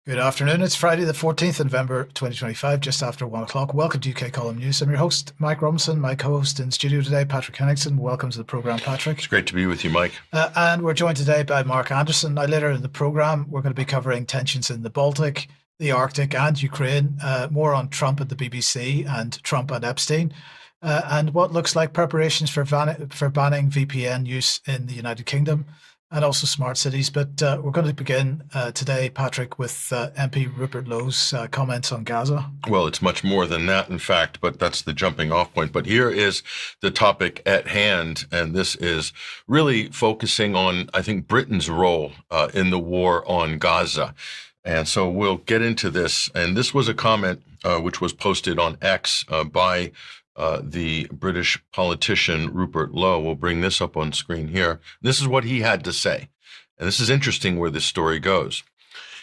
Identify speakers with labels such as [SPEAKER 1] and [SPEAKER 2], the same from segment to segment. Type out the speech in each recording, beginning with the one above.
[SPEAKER 1] Good afternoon. It's Friday, the 14th of November, 2025, just after 1 o'clock. Welcome to UK Column News. I'm your host, Mike Robinson. My co-host in studio today, Patrick Henningsen. Welcome to the programme, Patrick.
[SPEAKER 2] It's great to be with you, Mike.
[SPEAKER 1] And we're joined today by Mark Anderson. Now, later in the programme, we're going to be covering tensions in the Baltic, the Arctic and Ukraine, more on Trump at the BBC and Trump and Epstein, and what looks like preparations for banning VPN use in the United Kingdom, and also smart cities. But we're going to begin today, Patrick, with MP Rupert Lowe's comments on Gaza.
[SPEAKER 2] Well, it's much more than that, in fact, but that's the jumping off point. But here is the topic at hand, and this is really focusing on, I think, Britain's role in the war on Gaza. And so we'll get into this. And this was a comment which was posted on X by the British politician Rupert Lowe. We'll bring this up on screen here. This is what he had to say. And this is interesting where this story goes.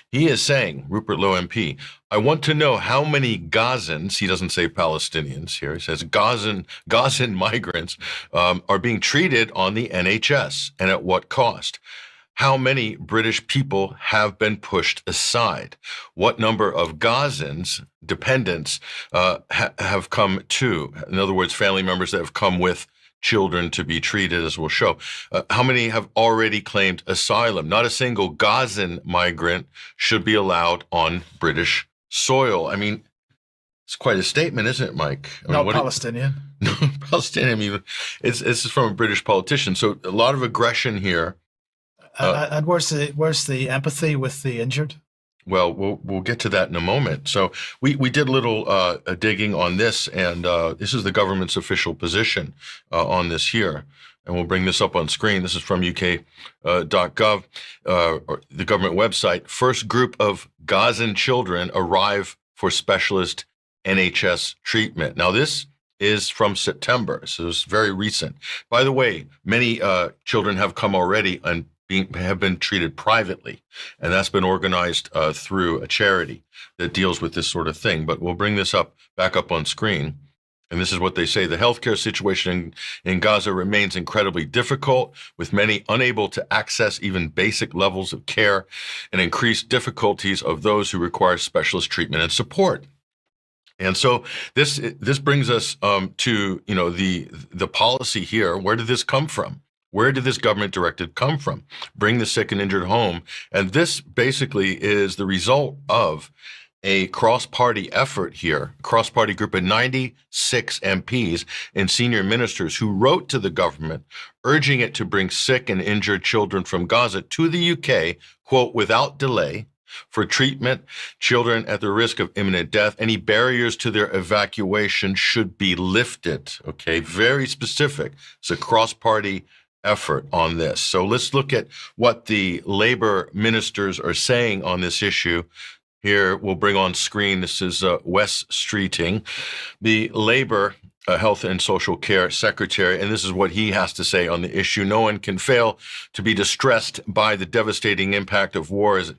[SPEAKER 2] He is saying, Rupert Lowe MP, I want to know how many Gazans, he doesn't say Palestinians here, he says Gazan migrants are being treated on the NHS and at what cost. How many British people have been pushed aside? What number of Gazans, dependents, have come to? In other words, family members that have come with children to be treated, as we'll show. How many have already claimed asylum? Not a single Gazan migrant should be allowed on British soil. I mean, it's quite a statement, isn't it, Mike?
[SPEAKER 1] Not Palestinian.
[SPEAKER 2] No, Palestinian. I mean, it's from a British politician. So a lot of aggression here.
[SPEAKER 1] And where's the empathy with the injured?
[SPEAKER 2] Well, we'll get to that in a moment. So we did a little digging on this, and this is the government's official position on this here. And we'll bring this up on screen. This is from UK.gov, or the government website. First group of Gazan children arrive for specialist NHS treatment. Now, this is from September, so it's very recent. By the way, many children have come already and have been treated privately, and that's been organized through a charity that deals with this sort of thing. But we'll bring this back up on screen. And this is what they say. The healthcare situation in Gaza remains incredibly difficult, with many unable to access even basic levels of care, and increased difficulties of those who require specialist treatment and support. And so this brings us to the policy here. Where did this come from? Where did this government directive come from? Bring the sick and injured home. And this basically is the result of a cross-party effort here, a cross-party group of 96 MPs and senior ministers who wrote to the government urging it to bring sick and injured children from Gaza to the UK, quote, without delay, for treatment. Children at the risk of imminent death. Any barriers to their evacuation should be lifted. Okay, very specific. It's a cross-party effort on this. So let's look at what the labor ministers are saying on this issue. Here we'll bring on screen. This is Wes Streeting, the Labor Health and Social Care Secretary, and this is what he has to say on the issue. No one can fail to be distressed by the devastating impact of war as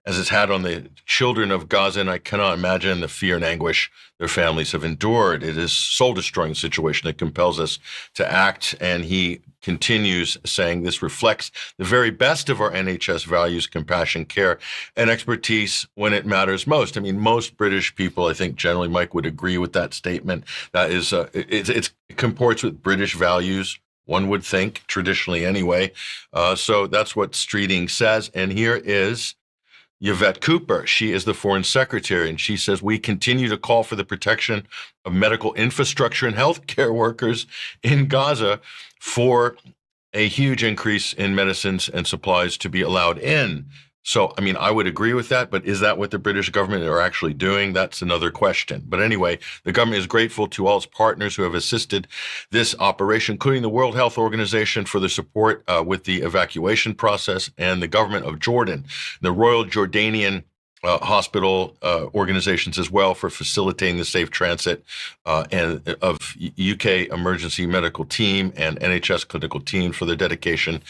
[SPEAKER 2] it's had on the children of Gaza, and I cannot imagine the fear and anguish their families have endured. It is a soul-destroying situation that compels us to act, and he continues saying this reflects the very best of our NHS values, compassion, care, and expertise when it matters most. I mean, most British people, I think generally, Mike, would agree with that statement. That is, it comports with British values, one would think, traditionally anyway. So that's what Streeting says. And here is Yvette Cooper. She is the Foreign Secretary, and she says, we continue to call for the protection of medical infrastructure and healthcare workers in Gaza for a huge increase in medicines and supplies to be allowed in. So, I mean, I would agree with that, but is that what the British government are actually doing? That's another question. But anyway, the government is grateful to all its partners who have assisted this operation, including the World Health Organization for the support with the evacuation process, and the government of Jordan, the Royal Jordanian hospital organizations as well, for facilitating the safe transit and of UK emergency medical team and NHS clinical team for their dedication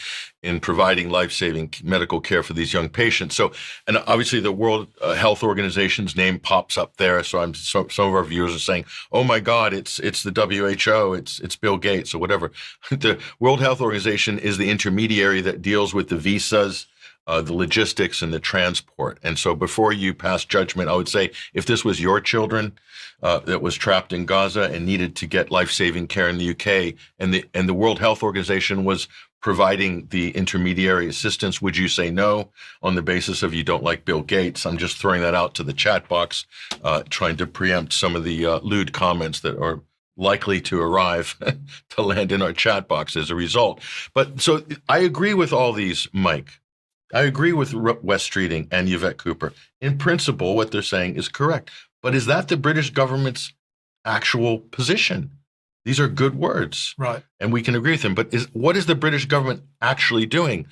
[SPEAKER 2] in providing life-saving medical care for these young patients. So, and obviously the World Health Organization's name pops up there. So some of our viewers are saying, "Oh my God, it's the WHO, it's Bill Gates or whatever." The World Health Organization is the intermediary that deals with the visas the logistics and the transport. And so before you pass judgment, I would say if this was your children that was trapped in Gaza and needed to get life-saving care in the UK, and the World Health Organization was providing the intermediary assistance, would you say no on the basis of you don't like Bill Gates? I'm just throwing that out to the chat box, trying to preempt some of the lewd comments that are likely to arrive to land in our chat box as a result. But so I agree with all these, Mike. I agree with Wes Streeting and Yvette Cooper. In principle, what they're saying is correct. But is that the British government's actual position? These are good words,
[SPEAKER 1] right?
[SPEAKER 2] And we can agree with them. But what is the British government actually doing?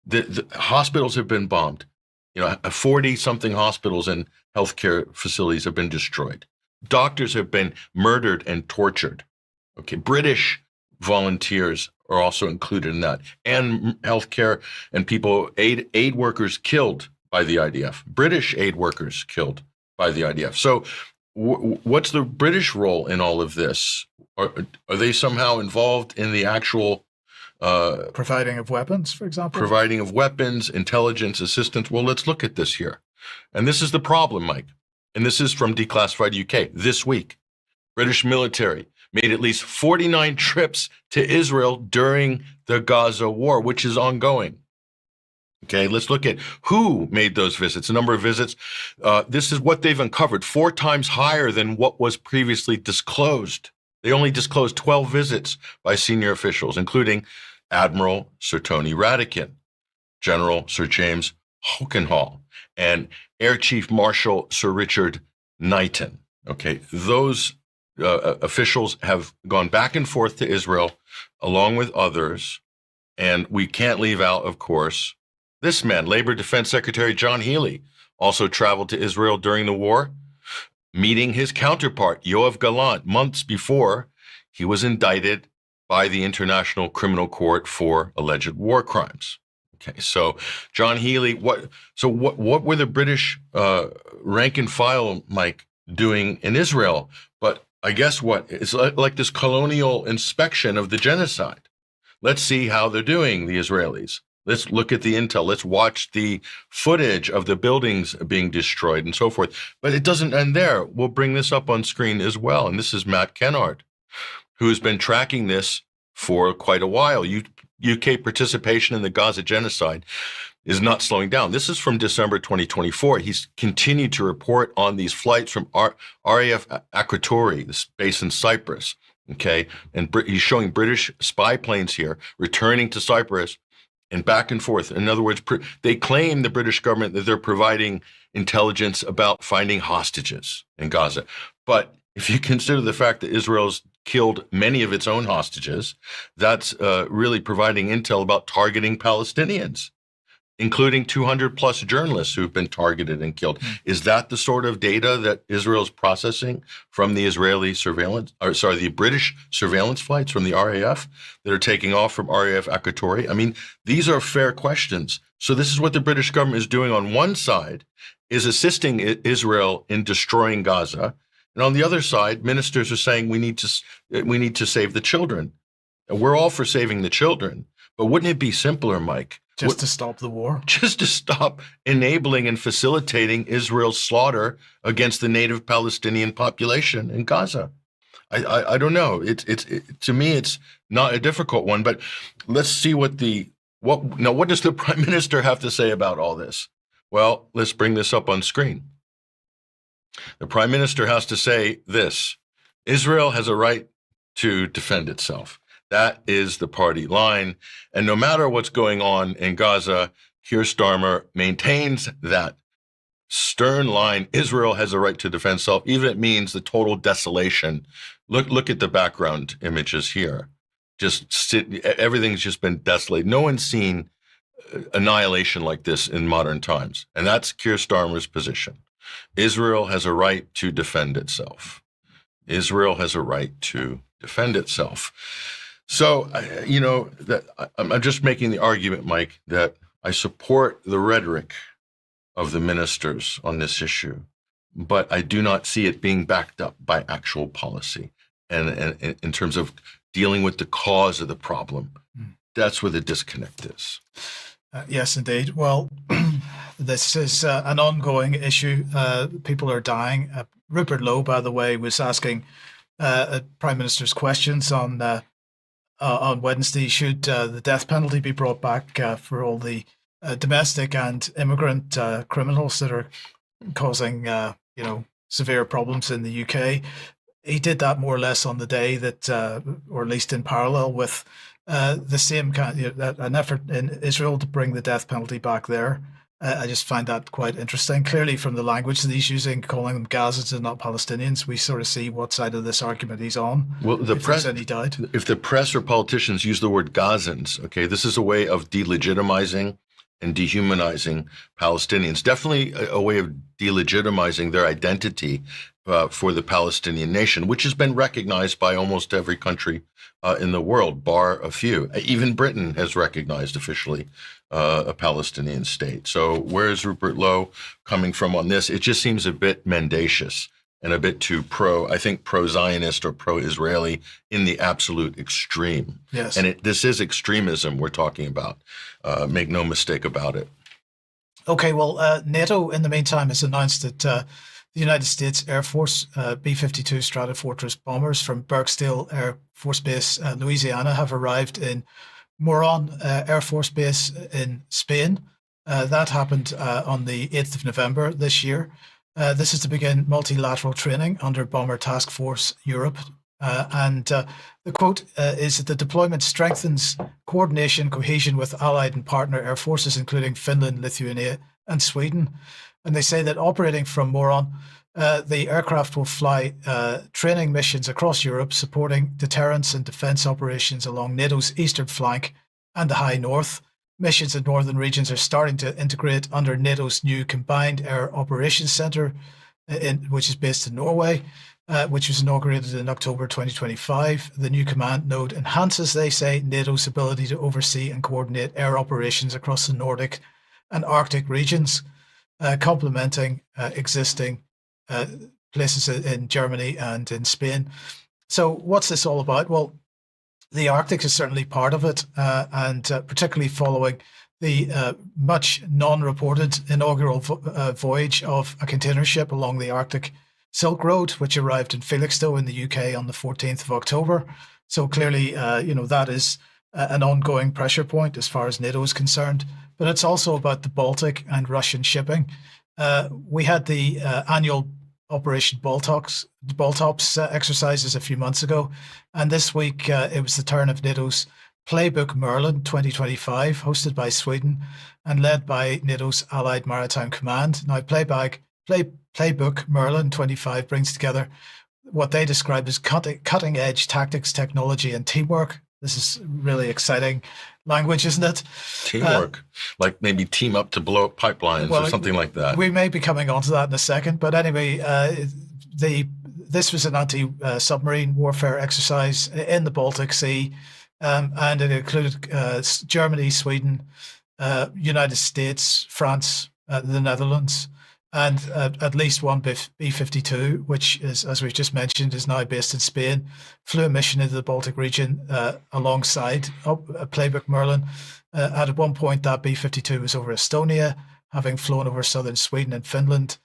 [SPEAKER 2] The hospitals have been bombed. 40-something hospitals and healthcare facilities have been destroyed. Doctors have been murdered and tortured. Okay, British volunteers are also included in that, and healthcare and aid workers killed by the IDF. British aid workers killed by the IDF. So, what's the British role in all of this? Are they somehow involved in the actual
[SPEAKER 1] providing of weapons, for example?
[SPEAKER 2] Providing of weapons, intelligence, assistance. Well, let's look at this here. And this is the problem, Mike. And this is from Declassified UK this week. British military made at least 49 trips to Israel during the Gaza war, which is ongoing. Okay, let's look at who made those visits, the number of visits. This is what they've uncovered, 4 times higher than what was previously disclosed. They only disclosed 12 visits by senior officials, including Admiral Sir Tony Radakin, General Sir James Hokenhall, and Air Chief Marshal Sir Richard Knighton. Okay, those officials have gone back and forth to Israel along with others, and we can't leave out, of course, this man, Labor Defense Secretary John Healey, also traveled to Israel during the war, meeting his counterpart, Yoav Gallant, months before he was indicted by the International Criminal Court for alleged war crimes. Okay, so John Healey, what were the British rank and file, Mike, doing in Israel? But I guess it's like this colonial inspection of the genocide. Let's see how they're doing, the Israelis. Let's look at the intel. Let's watch the footage of the buildings being destroyed and so forth. But it doesn't end there. We'll bring this up on screen as well. And this is Matt Kennard, who's been tracking this for quite a while. UK participation in the Gaza genocide is not slowing down. This is from December 2024. He's continued to report on these flights from RAF Akrotiri, this base in Cyprus. Okay, and he's showing British spy planes here returning to Cyprus and back and forth. In other words, they claim, the British government, that they're providing intelligence about finding hostages in Gaza. But if you consider the fact that Israel's killed many of its own hostages, that's really providing intel about targeting Palestinians, including 200 plus journalists who've been targeted and killed. Is that the sort of data that Israel's processing from the the British surveillance flights from the RAF that are taking off from RAF Akrotiri? I mean, these are fair questions. So this is what the British government is doing on one side, is assisting Israel in destroying Gaza. And on the other side, ministers are saying we need to save the children. And we're all for saving the children. But wouldn't it be simpler, Mike?
[SPEAKER 1] Just to stop the war? Just
[SPEAKER 2] to stop enabling and facilitating Israel's slaughter against the native Palestinian population in Gaza. I don't know. To me, it's not a difficult one. But let's see what does the Prime Minister have to say about all this? Well, let's bring this up on screen. The Prime Minister has to say this: Israel has a right to defend itself. That is the party line. And no matter what's going on in Gaza, Keir Starmer maintains that stern line. Israel has a right to defend itself, even if it means the total desolation. Look at the background images here. Everything's just been desolated. No one's seen annihilation like this in modern times. And that's Keir Starmer's position. Israel has a right to defend itself. Israel has a right to defend itself. So, I'm just making the argument, Mike, that I support the rhetoric of the ministers on this issue, but I do not see it being backed up by actual policy. And in terms of dealing with the cause of the problem, that's where the disconnect is.
[SPEAKER 1] Yes, indeed. Well, this is an ongoing issue. People are dying. Rupert Lowe, by the way, was asking Prime Minister's questions on Wednesday. Should the death penalty be brought back for all the domestic and immigrant criminals that are causing, severe problems in the UK? He did that more or less on the day that, or at least in parallel with the same kind, an effort in Israel to bring the death penalty back there. I just find that quite interesting. Clearly, from the language that he's using, calling them Gazans and not Palestinians, we sort of see what side of this argument he's on.
[SPEAKER 2] Well,
[SPEAKER 1] if there's any doubt.
[SPEAKER 2] If the press or politicians use the word Gazans, okay, this is a way of delegitimizing and dehumanizing Palestinians. Definitely a way of delegitimizing their identity for the Palestinian nation, which has been recognized by almost every country in the world, bar a few. Even Britain has recognized officially a Palestinian state. So where is Rupert Lowe coming from on this? It just seems a bit mendacious and a bit too pro-Zionist or pro-Israeli in the absolute extreme.
[SPEAKER 1] Yes.
[SPEAKER 2] And this is extremism we're talking about. Make no mistake about it.
[SPEAKER 1] Okay, well, NATO, in the meantime, has announced that the United States Air Force B-52 Stratofortress bombers from Barksdale Air Force Base, Louisiana, have arrived in Moron Air Force Base in Spain. That happened on the 8th of November this year. This is to begin multilateral training under Bomber Task Force Europe. And the quote is that the deployment strengthens coordination, cohesion with allied and partner air forces, including Finland, Lithuania, and Sweden. And they say that operating from Moron, the aircraft will fly training missions across Europe, supporting deterrence and defense operations along NATO's eastern flank and the High North. Missions in northern regions are starting to integrate under NATO's new Combined Air Operations Centre, which is based in Norway, which was inaugurated in October 2025. The new command node enhances, they say, NATO's ability to oversee and coordinate air operations across the Nordic and Arctic regions, complementing existing places in Germany and in Spain. So what's this all about? Well, the Arctic is certainly part of it, and particularly following the much non-reported inaugural voyage of a container ship along the Arctic Silk Road, which arrived in Felixstowe in the UK on the 14th of October. So clearly, that is an ongoing pressure point as far as NATO is concerned. But it's also about the Baltic and Russian shipping. We had the annual Operation Baltops exercises a few months ago. And this week, it was the turn of NATO's Playbook Merlin 2025, hosted by Sweden and led by NATO's Allied Maritime Command. Now, Playbook Merlin 25 brings together what they describe as cutting-edge tactics, technology, and teamwork. This is really exciting language, isn't it?
[SPEAKER 2] Teamwork, like maybe team up to blow up pipelines or something like that.
[SPEAKER 1] We may be coming on to that in a second. But anyway, this was an anti-submarine warfare exercise in the Baltic Sea, and it included Germany, Sweden, United States, France, the Netherlands, and at least one B-52, which is, as we've just mentioned, is now based in Spain, flew a mission into the Baltic region alongside Playbook Merlin. At one point, that B-52 was over Estonia, having flown over southern Sweden and Finland,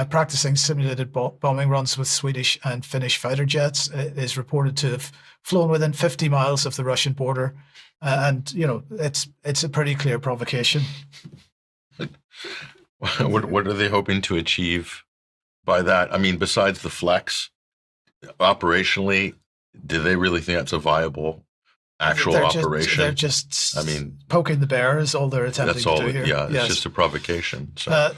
[SPEAKER 1] practicing simulated bombing runs with Swedish and Finnish fighter jets. It is reported to have flown within 50 miles of the Russian border. And, it's a pretty clear provocation.
[SPEAKER 2] What are they hoping to achieve by that? I mean, besides the flex, operationally, do they really think that's a viable actual operation?
[SPEAKER 1] They're just poking the bear is all they're attempting to do here.
[SPEAKER 2] Yeah, it's just a provocation. So.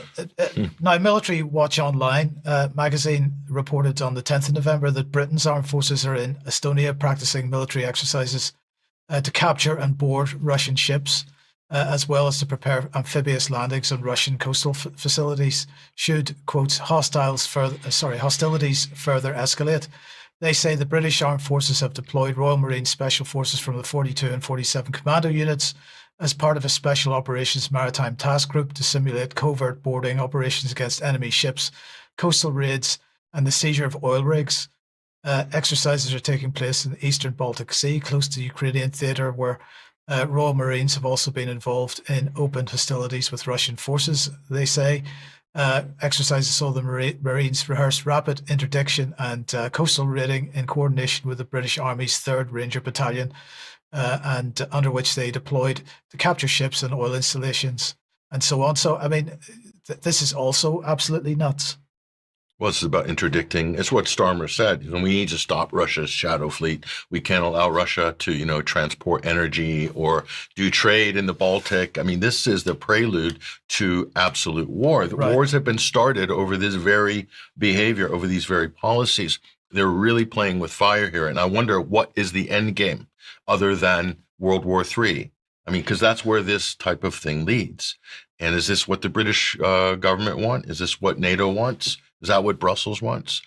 [SPEAKER 1] Now, Military Watch Online magazine reported on the 10th of November that Britain's armed forces are in Estonia practicing military exercises to capture and board Russian ships, as well as to prepare amphibious landings on Russian coastal facilities should, quote, hostilities further escalate. They say the British Armed Forces have deployed Royal Marine Special Forces from the 42 and 47 Commando units as part of a Special Operations Maritime Task Group to simulate covert boarding operations against enemy ships, coastal raids, and the seizure of oil rigs. Exercises are taking place in the eastern Baltic Sea, close to the Ukrainian theatre, where Royal Marines have also been involved in open hostilities with Russian forces, they say. Exercises saw the Marines rehearse rapid interdiction and coastal raiding in coordination with the British Army's 3rd Ranger Battalion, and under which they deployed to capture ships and oil installations and so on. So, I mean, this is also absolutely nuts.
[SPEAKER 2] Well, this is about interdicting. It's what Starmer said. We need to stop Russia's shadow fleet. We can't allow Russia to, transport energy or do trade in the Baltic. I mean, this is the prelude to absolute war. The wars have been started over this very behavior, over these very policies. They're really playing with fire here. And I wonder, what is the end game other than World War III? I mean, because that's where this type of thing leads. And is this what the British government want? Is this what NATO wants? Is that what Brussels wants?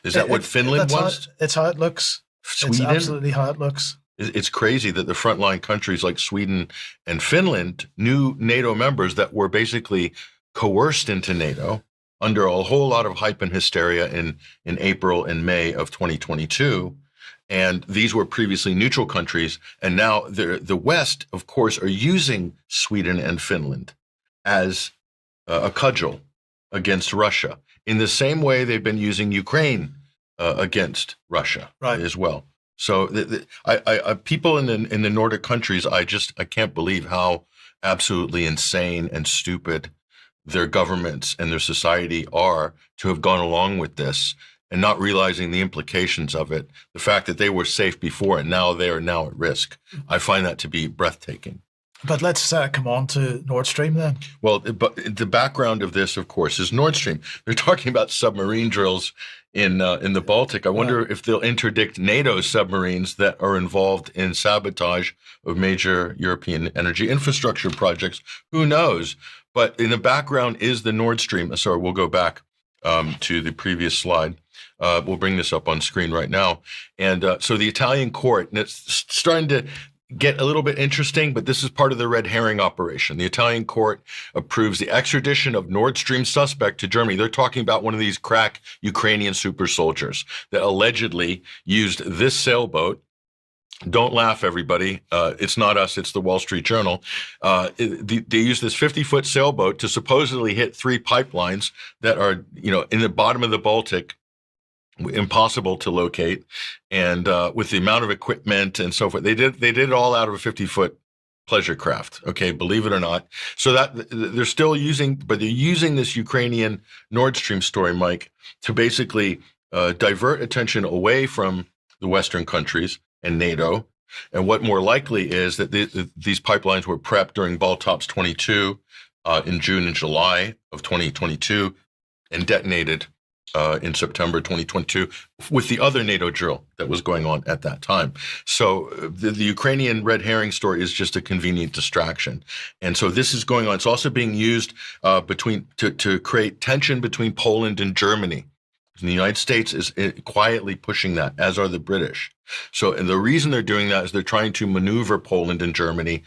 [SPEAKER 2] Is that what Finland wants?
[SPEAKER 1] It's how it looks.
[SPEAKER 2] Sweden?
[SPEAKER 1] It's absolutely how it looks.
[SPEAKER 2] It's crazy that the frontline countries like Sweden and Finland, new NATO members that were basically coerced into NATO under a whole lot of hype and hysteria in April and May of 2022. And these were previously neutral countries. And now the West, of course, are using Sweden and Finland as a cudgel against Russia, in the same way they've been using Ukraine against Russia as well. So people in the Nordic countries, I can't believe how absolutely insane and stupid their governments and their society are to have gone along with this and not realizing the implications of it. The fact that they were safe before and now they are now at risk. I find that to be breathtaking.
[SPEAKER 1] But let's come on to Nord Stream then.
[SPEAKER 2] Well, but the background of this, of course, is Nord Stream. They're talking about submarine drills in the Baltic. I wonder if they'll interdict NATO submarines that are involved in sabotage of major European energy infrastructure projects. Who knows? But in the background is the Nord Stream. Sorry, we'll go back to the previous slide. We'll bring this up on screen right now. And so the Italian court, and it's starting to get a little bit interesting, but this is part of the red herring operation. The Italian court approves the extradition of Nord Stream suspect to Germany. They're talking about one of these crack Ukrainian super soldiers that allegedly used this sailboat. Don't laugh, everybody. It's not us. It's the Wall Street Journal. They used this 50-foot sailboat to supposedly hit 3 pipelines that are, in the bottom of the Baltic, impossible to locate, and with the amount of equipment and so forth, they did it all out of a 50-foot pleasure craft. Okay, believe it or not. So that they're still using, but they're using this Ukrainian Nord Stream story, Mike, to basically divert attention away from the Western countries and NATO. And what more likely is that these pipelines were prepped during Baltops 22 in June and July of 2022 and detonated in September 2022 with the other NATO drill that was going on at that time. So the Ukrainian red herring story is just a convenient distraction. And so this is going on. It's also being used to create tension between Poland and Germany. And the United States is quietly pushing that, as are the British. So, and the reason they're doing that is they're trying to maneuver Poland and Germany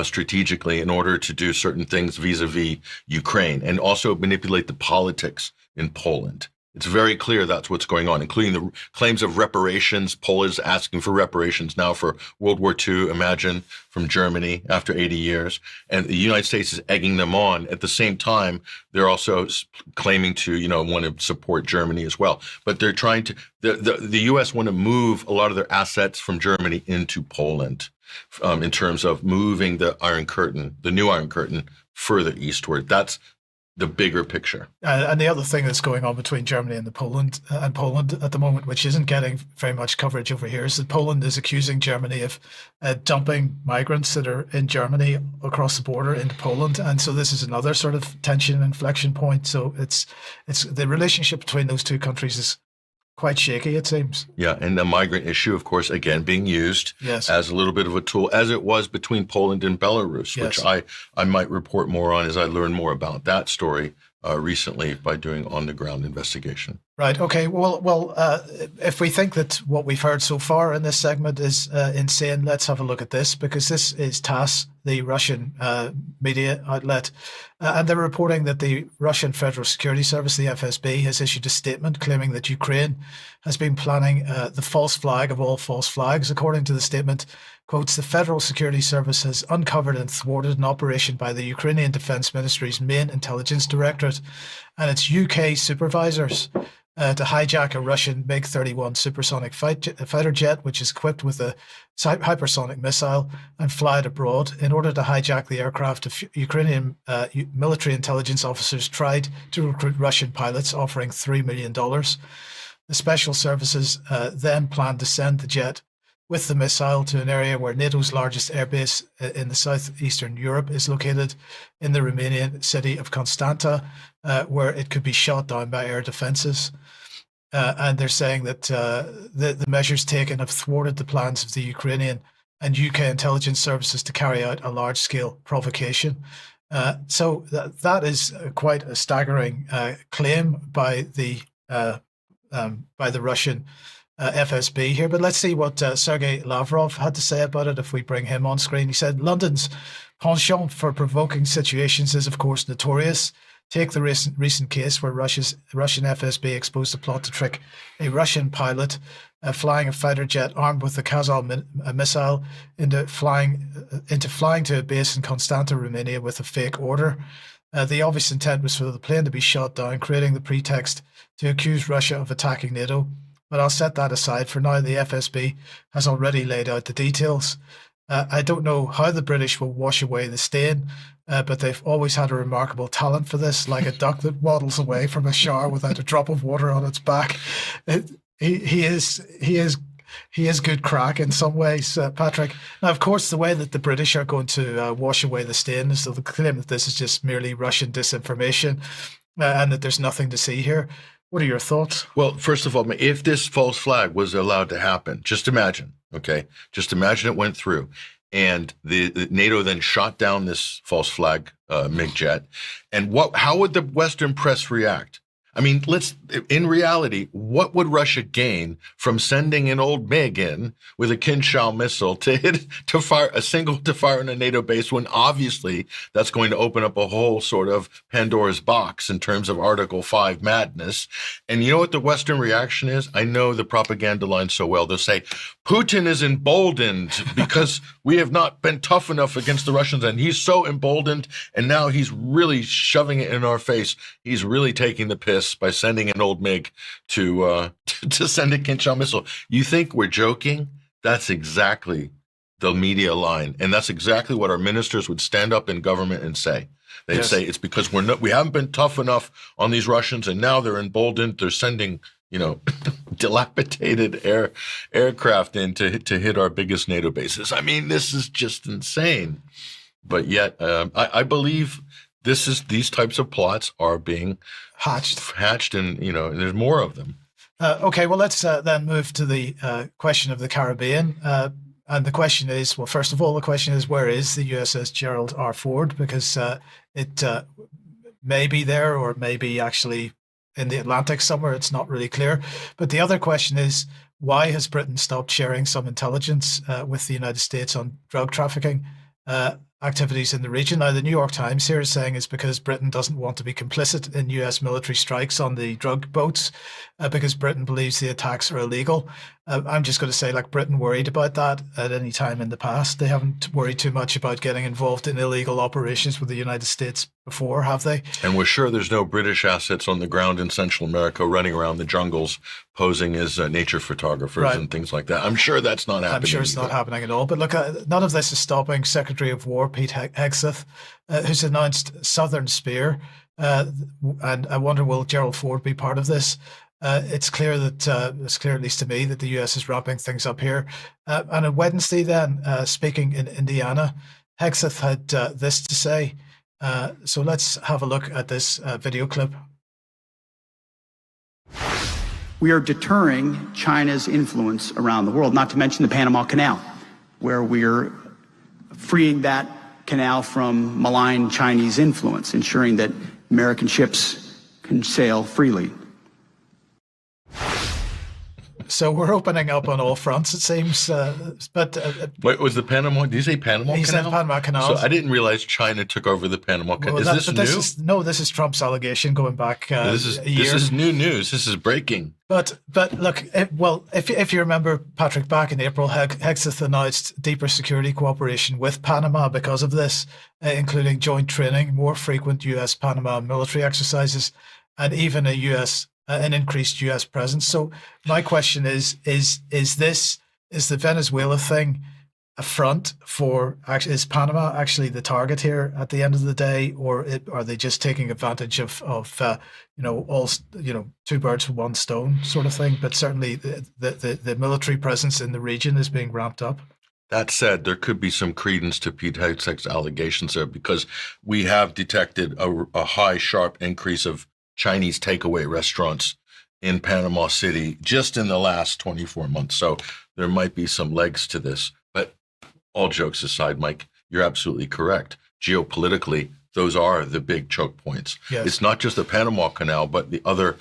[SPEAKER 2] strategically in order to do certain things vis-a-vis Ukraine, and also manipulate the politics in Poland. It's very clear that's what's going on, including the claims of reparations. Poland is asking for reparations now for World War II, imagine, from Germany after 80 years. And the United States is egging them on. At the same time, they're also claiming to, want to support Germany as well. But they're trying to, the U.S. want to move a lot of their assets from Germany into Poland in terms of moving the Iron Curtain, the new Iron Curtain, further eastward. That's the bigger picture.
[SPEAKER 1] And the other thing that's going on between Germany and Poland at the moment, which isn't getting very much coverage over here, is that Poland is accusing Germany of dumping migrants that are in Germany across the border into Poland. And so this is another sort of tension inflection point. So it's the relationship between those two countries is quite shaky, it seems.
[SPEAKER 2] Yeah, and the migrant issue, of course, again, being used as a little bit of a tool, as it was between Poland and Belarus, which I might report more on as I learn more about that story recently by doing on-the-ground investigation.
[SPEAKER 1] Right. Okay. If we think that what we've heard so far in this segment is insane, let's have a look at this, because this is TASS, the Russian media outlet, and they're reporting that the Russian Federal Security Service, the FSB, has issued a statement claiming that Ukraine has been planning the false flag of all false flags. According to the statement, quotes, the Federal Security Service has uncovered and thwarted an operation by the Ukrainian Defense Ministry's main intelligence directorate and its UK supervisors to hijack a Russian MiG-31 supersonic fighter jet, which is equipped with a hypersonic missile, and fly it abroad. In order to hijack the aircraft, Ukrainian military intelligence officers tried to recruit Russian pilots, offering $3 million. The special services then planned to send the jet with the missile to an area where NATO's largest airbase in the southeastern Europe is located, in the Romanian city of Constanta, where it could be shot down by air defenses. And they're saying that the measures taken have thwarted the plans of the Ukrainian and UK intelligence services to carry out a large-scale provocation. So that is quite a staggering claim by the Russian FSB here. But let's see what Sergei Lavrov had to say about it if we bring him on screen. He said, London's penchant for provoking situations is, of course, notorious. Take the recent case where Russian FSB exposed a plot to trick a Russian pilot flying a fighter jet armed with the Kazal missile into flying to a base in Constanta, Romania, with a fake order. The obvious intent was for the plane to be shot down, creating the pretext to accuse Russia of attacking NATO. But I'll set that aside for now. The FSB has already laid out the details. I don't know how the British will wash away the stain, but they've always had a remarkable talent for this, like a duck that waddles away from a shower without a drop of water on its back. He is good crack in some ways, Patrick. Now, of course, the way that the British are going to wash away the stain is to claim that this is just merely Russian disinformation and that there's nothing to see here. What are your thoughts?
[SPEAKER 2] Well, first of all, if this false flag was allowed to happen, just imagine, okay? Just imagine it went through, and the NATO then shot down this false flag MiG jet. And how would the Western press react? I mean, in reality, what would Russia gain from sending an old MiG in with a Kinshal missile to fire on a NATO base, when obviously that's going to open up a whole sort of Pandora's box in terms of Article 5 madness? And you know what the Western reaction is? I know the propaganda line so well. They'll say, Putin is emboldened because we have not been tough enough against the Russians, and he's so emboldened, and now he's really shoving it in our face. He's really taking the piss by sending an old MiG to send a Kinshal missile. You think we're joking? That's exactly the media line, and that's exactly what our ministers would stand up in government and say. They'd say it's because we haven't been tough enough on these Russians, and now they're emboldened. They're sending dilapidated aircraft in to hit our biggest NATO bases. I mean, this is just insane. But yet, I believe these types of plots are being hatched, and there's more of them.
[SPEAKER 1] Okay, well, let's then move to the question of the Caribbean. And the question is, well, first of all, the question is, where is the USS Gerald R. Ford? Because it may be there, or may be actually in the Atlantic somewhere. It's not really clear. But the other question is, why has Britain stopped sharing some intelligence with the United States on drug trafficking activities in the region? Now, the New York Times here is saying it's because Britain doesn't want to be complicit in US military strikes on the drug boats because Britain believes the attacks are illegal. I'm just going to say, Britain worried about that at any time in the past. They haven't worried too much about getting involved in illegal operations with the United States before, have they?
[SPEAKER 2] And we're sure there's no British assets on the ground in Central America running around the jungles posing as nature photographers and things like that. I'm sure that's not happening.
[SPEAKER 1] I'm sure it's not happening at all. But look, none of this is stopping Secretary of War Pete Hegseth, who's announced Southern Spear. And I wonder, will Gerald Ford be part of this? It's clear, at least to me, that the US is wrapping things up here. And on Wednesday then, speaking in Indiana, Hegseth had this to say. So let's have a look at this video clip.
[SPEAKER 3] We are deterring China's influence around the world, not to mention the Panama Canal, where we're freeing that canal from malign Chinese influence, ensuring that American ships can sail freely.
[SPEAKER 1] So we're opening up on all fronts, it seems. But
[SPEAKER 2] Wait, was the Panama? Did you say Panama
[SPEAKER 1] he
[SPEAKER 2] Canal?
[SPEAKER 1] said Panama Canal.
[SPEAKER 2] So I didn't realize China took over the Panama Canal.
[SPEAKER 1] Well,
[SPEAKER 2] Is this new?
[SPEAKER 1] This is Trump's allegation going back a year.
[SPEAKER 2] This is new news. This is breaking.
[SPEAKER 1] But look, if you remember, Patrick, back in April, Hexeth announced deeper security cooperation with Panama because of this, including joint training, more frequent U.S.-Panama military exercises, and even an increased U.S. presence. So my question is the Venezuela thing a front for actually, is Panama actually the target here at the end of the day, or are they just taking advantage of two birds with one stone sort of thing? But certainly the military presence in the region is being ramped up.
[SPEAKER 2] That said, there could be some credence to Pete Hegseth's allegations there, because we have detected a high, sharp increase of Chinese takeaway restaurants in Panama City just in the last 24 months. So there might be some legs to this. But all jokes aside, Mike, you're absolutely correct. Geopolitically, those are the big choke points.
[SPEAKER 1] Yes.
[SPEAKER 2] It's not just the Panama Canal, but the other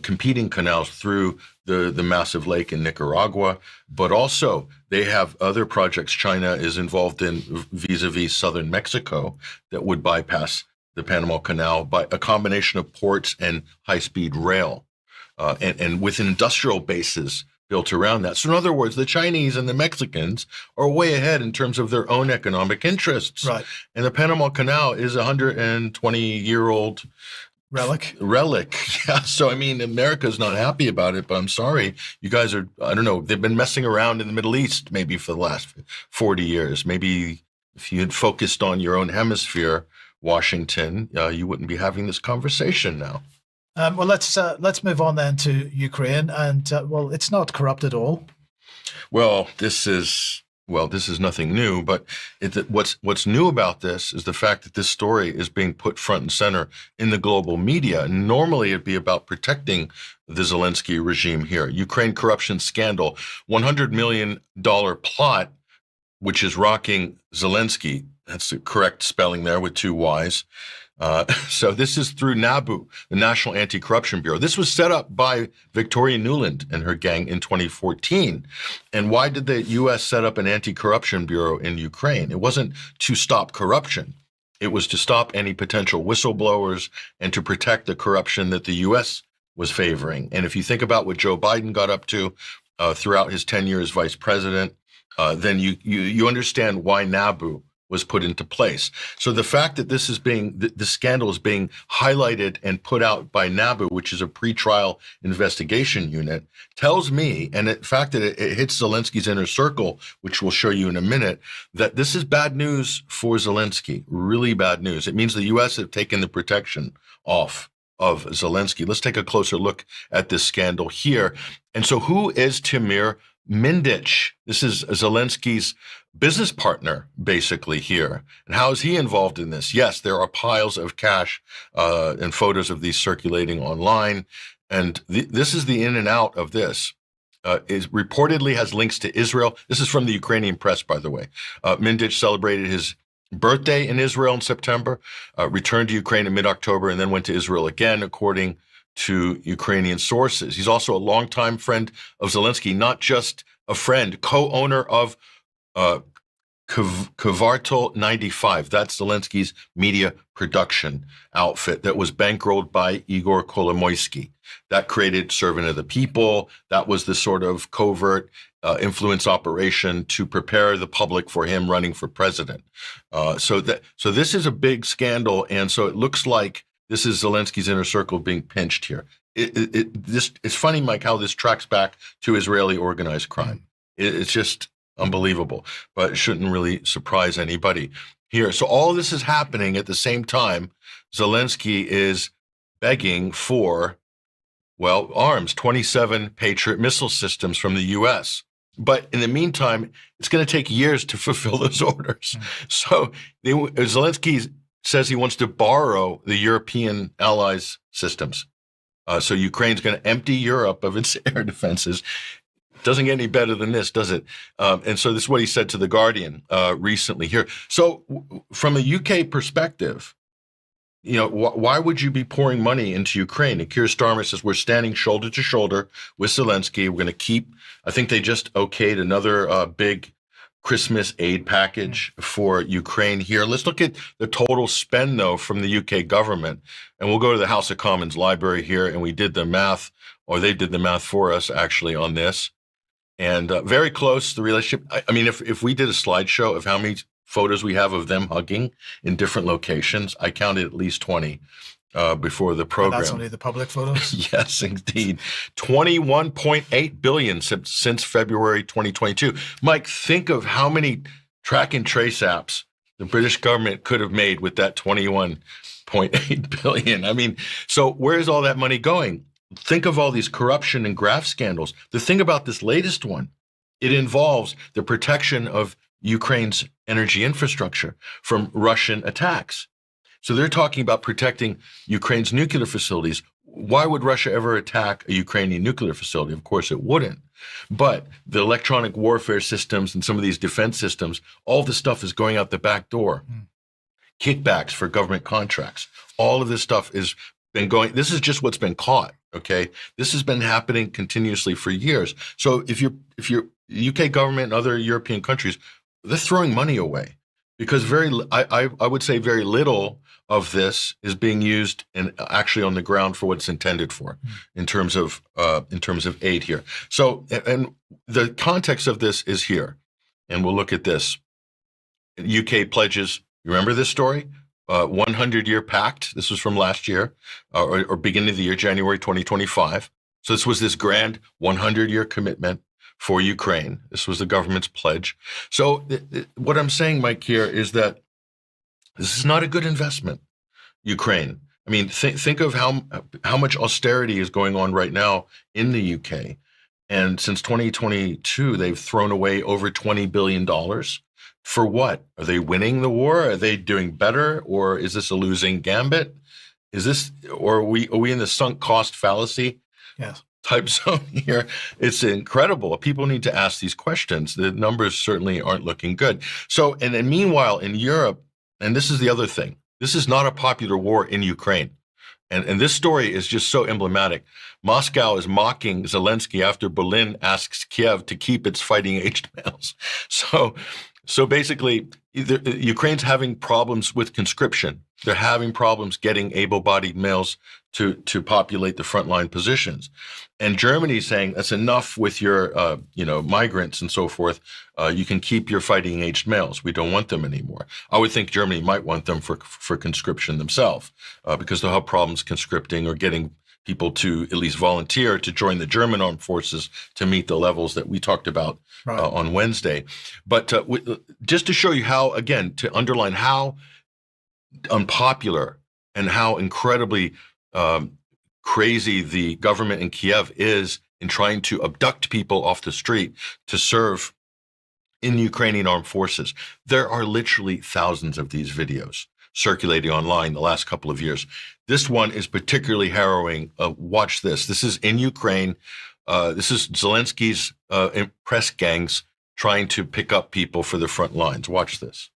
[SPEAKER 2] competing canals through the massive lake in Nicaragua. But also, they have other projects China is involved in vis-a-vis southern Mexico that would bypass the Panama Canal by a combination of ports and high-speed rail, and with industrial bases built around that. So in other words, the Chinese and the Mexicans are way ahead in terms of their own economic interests.
[SPEAKER 1] Right.
[SPEAKER 2] And the Panama Canal is a 120-year-old
[SPEAKER 1] relic.
[SPEAKER 2] Yeah. So, I mean, America's not happy about it, but I'm sorry. You guys are, I don't know, they've been messing around in the Middle East maybe for the last 40 years. Maybe if you had focused on your own hemisphere, Washington, you wouldn't be having this conversation now.
[SPEAKER 1] Well, let's move on then to Ukraine, and it's not corrupt at all.
[SPEAKER 2] Well, this is nothing new, but what's new about this is the fact that this story is being put front and center in the global media. And normally it'd be about protecting the Zelensky regime here. Ukraine corruption scandal, $100 million plot, which is rocking Zelensky. That's the correct spelling there with two Y's. So this is through NABU, the National Anti-Corruption Bureau. This was set up by Victoria Nuland and her gang in 2014. And why did the U.S. set up an anti-corruption bureau in Ukraine? It wasn't to stop corruption. It was to stop any potential whistleblowers and to protect the corruption that the U.S. was favoring. And if you think about what Joe Biden got up to throughout his tenure as vice president, then you understand why NABU was put into place. So the fact that this scandal is being highlighted and put out by NABU, which is a pretrial investigation unit, tells me, and the fact that it hits Zelensky's inner circle, which we'll show you in a minute, that this is bad news for Zelensky, really bad news. It means the U.S. have taken the protection off of Zelensky. Let's take a closer look at this scandal here. And so who is Timur Mindich? This is Zelensky's business partner, basically, here. And how is he involved in this? Yes, there are piles of cash and photos of these circulating online. And this is the in and out of this. Is reportedly has links to Israel. This is from the Ukrainian press, by the way. Mindich celebrated his birthday in Israel in September, returned to Ukraine in mid-October, and then went to Israel again, according to Ukrainian sources. He's also a longtime friend of Zelensky, not just a friend, co-owner of Kvartal 95. That's Zelensky's media production outfit that was bankrolled by Igor Kolomoisky. That created Servant of the People. That was the sort of covert influence operation to prepare the public for him running for president. So this is a big scandal, and so it looks like this is Zelensky's inner circle being pinched here. It's funny, Mike, how this tracks back to Israeli organized crime. It's just unbelievable, but it shouldn't really surprise anybody here. So all this is happening at the same time. Zelensky is begging for, arms, 27 Patriot missile systems from the U.S. But in the meantime, it's going to take years to fulfill those orders. So Zelensky says he wants to borrow the European allies' systems. So Ukraine's going to empty Europe of its air defenses. Doesn't get any better than this, does it? And so this is what he said to The Guardian recently here. So from a UK perspective, why would you be pouring money into Ukraine? And Keir Starmer says, we're standing shoulder to shoulder with Zelensky. We're going to keep, I think they just okayed another big Christmas aid package for Ukraine here. Let's look at the total spend, though, from the UK government. And we'll go to the House of Commons library here. And we did the math, or they did the math for us, actually, on this. And very close, the relationship. I mean, if we did a slideshow of how many photos we have of them hugging in different locations, I counted at least 20 before the program.
[SPEAKER 1] And that's only the public photos?
[SPEAKER 2] Yes, indeed. 21.8 billion since February 2022. Mike, think of how many track and trace apps the British government could have made with that 21.8 billion. I mean, so where is all that money going? Think of all these corruption and graft scandals. The thing about this latest one, it involves the protection of Ukraine's energy infrastructure from Russian attacks. So they're talking about protecting Ukraine's nuclear facilities. Why would Russia ever attack a Ukrainian nuclear facility? Of course, it wouldn't. But the electronic warfare systems and some of these defense systems, all this stuff is going out the back door. Kickbacks for government contracts. All of this stuff has been going. This is just what's been caught. Okay, this has been happening continuously for years. So if you're UK government and other European countries, they're throwing money away because I would say very little of this is being used and actually on the ground for what it's intended for in terms of aid here. So, and the context of this is here, and we'll look at this. UK pledges. You remember this story? 100-year pact. This was from last year, or beginning of the year, January 2025. So this was this grand 100-year commitment for Ukraine. This was the government's pledge. So what I'm saying, Mike, here is that this is not a good investment, Ukraine. I mean, think of how much austerity is going on right now in the UK. And since 2022, they've thrown away over $20 billion. For what? Are they winning the war? Are they doing better? Or is this a losing gambit? Or are we in the sunk cost fallacy?
[SPEAKER 1] Yes.
[SPEAKER 2] Type zone here? It's incredible. People need to ask these questions. The numbers certainly aren't looking good. So, and then meanwhile in Europe, and this is the other thing, this is not a popular war in Ukraine. And this story is just so emblematic. Moscow is mocking Zelensky after Berlin asks Kiev to keep its fighting-aged males. So basically, Ukraine's having problems with conscription. They're having problems getting able-bodied males to populate the frontline positions. And Germany's saying that's enough with your, migrants and so forth. You can keep your fighting-aged males. We don't want them anymore. I would think Germany might want them for conscription themselves because they'll have problems conscripting or getting people to at least volunteer to join the German armed forces to meet the levels that we talked about on Wednesday. But just to show you how, again, to underline how unpopular and how incredibly crazy the government in Kiev is in trying to abduct people off the street to serve in the Ukrainian armed forces. There are literally thousands of these videos circulating online the last couple of years. This one is particularly harrowing. Watch this. This is in Ukraine. This is Zelensky's press gangs trying to pick up people for the front lines. Watch this.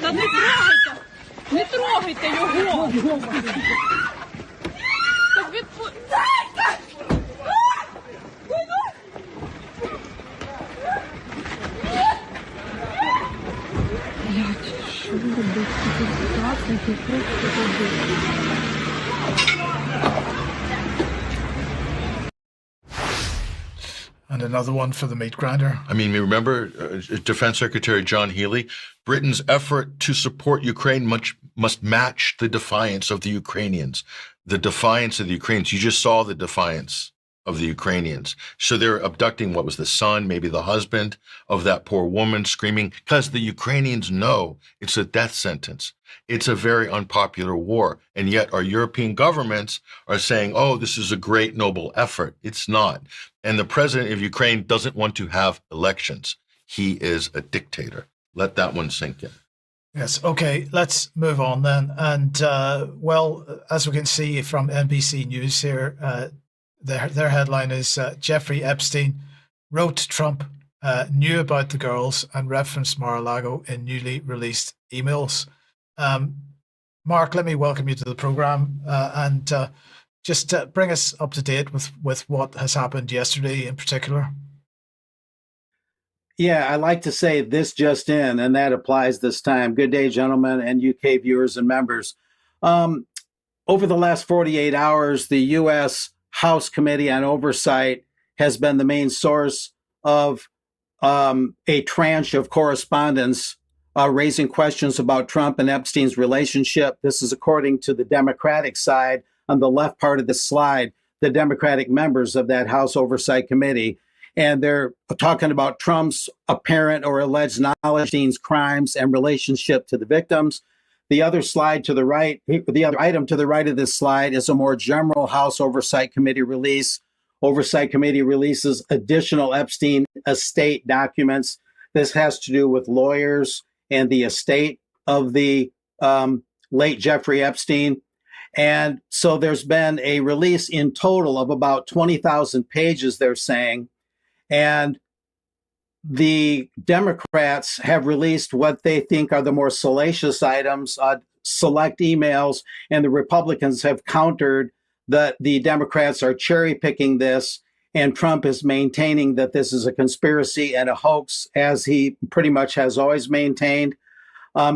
[SPEAKER 4] Та не трогайте його! Так що ви робите? Це просто робити.
[SPEAKER 1] And another one for the meat grinder.
[SPEAKER 2] I mean, remember Defense Secretary John Healey? Britain's effort to support Ukraine must match the defiance of the Ukrainians. The defiance of the Ukrainians. You just saw the defiance of the Ukrainians. So they're abducting what was the son, maybe the husband of that poor woman, screaming, because the Ukrainians know it's a death sentence. It's a very unpopular war. And yet our European governments are saying, oh, this is a great, noble effort. It's not. And the president of Ukraine doesn't want to have elections. He is a dictator. Let that one sink in.
[SPEAKER 1] Yes. Okay. Let's move on then. And well, as we can see from NBC News here, their headline is Jeffrey Epstein wrote Trump, knew about the girls and referenced Mar-a-Lago in newly released emails. Mark, let me welcome you to the program and just bring us up to date with what has happened yesterday in particular.
[SPEAKER 5] Yeah, I like to say this just in, and that applies this time. Good day, gentlemen, and UK viewers and members. Over the last 48 hours, the U.S. House Committee on Oversight has been the main source of a tranche of correspondence raising questions about Trump and Epstein's relationship. This is according to the Democratic side on the left part of the slide, the Democratic members of that House Oversight Committee. And they're talking about Trump's apparent or alleged knowledge of Epstein's crimes and relationship to the victims. The other slide to the right, the other item to the right of this slide is a more general House Oversight Committee release. Oversight Committee releases additional Epstein estate documents. This has to do with lawyers and the estate of the late Jeffrey Epstein. And so there's been a release in total of about 20,000 pages, they're saying. And the Democrats have released what they think are the more salacious items, select emails, and the Republicans have countered that the Democrats are cherry picking this, and Trump is maintaining that this is a conspiracy and a hoax, as he pretty much has always maintained.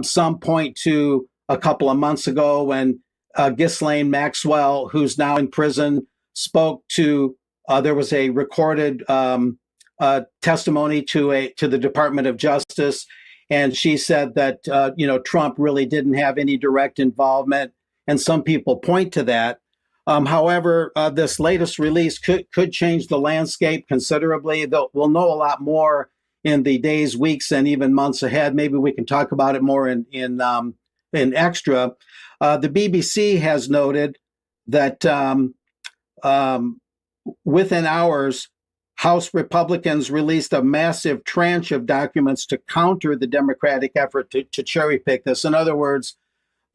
[SPEAKER 5] Some point to a couple of months ago when Ghislaine Maxwell, who's now in prison, spoke to, there was a recorded testimony to the Department of Justice, and she said that Trump really didn't have any direct involvement, and some people point to that. However, this latest release could change the landscape considerably. We'll know a lot more in the days, weeks, and even months ahead. Maybe we can talk about it more in extra. The BBC has noted that within hours, House Republicans released a massive tranche of documents to counter the Democratic effort to cherry pick this. In other words,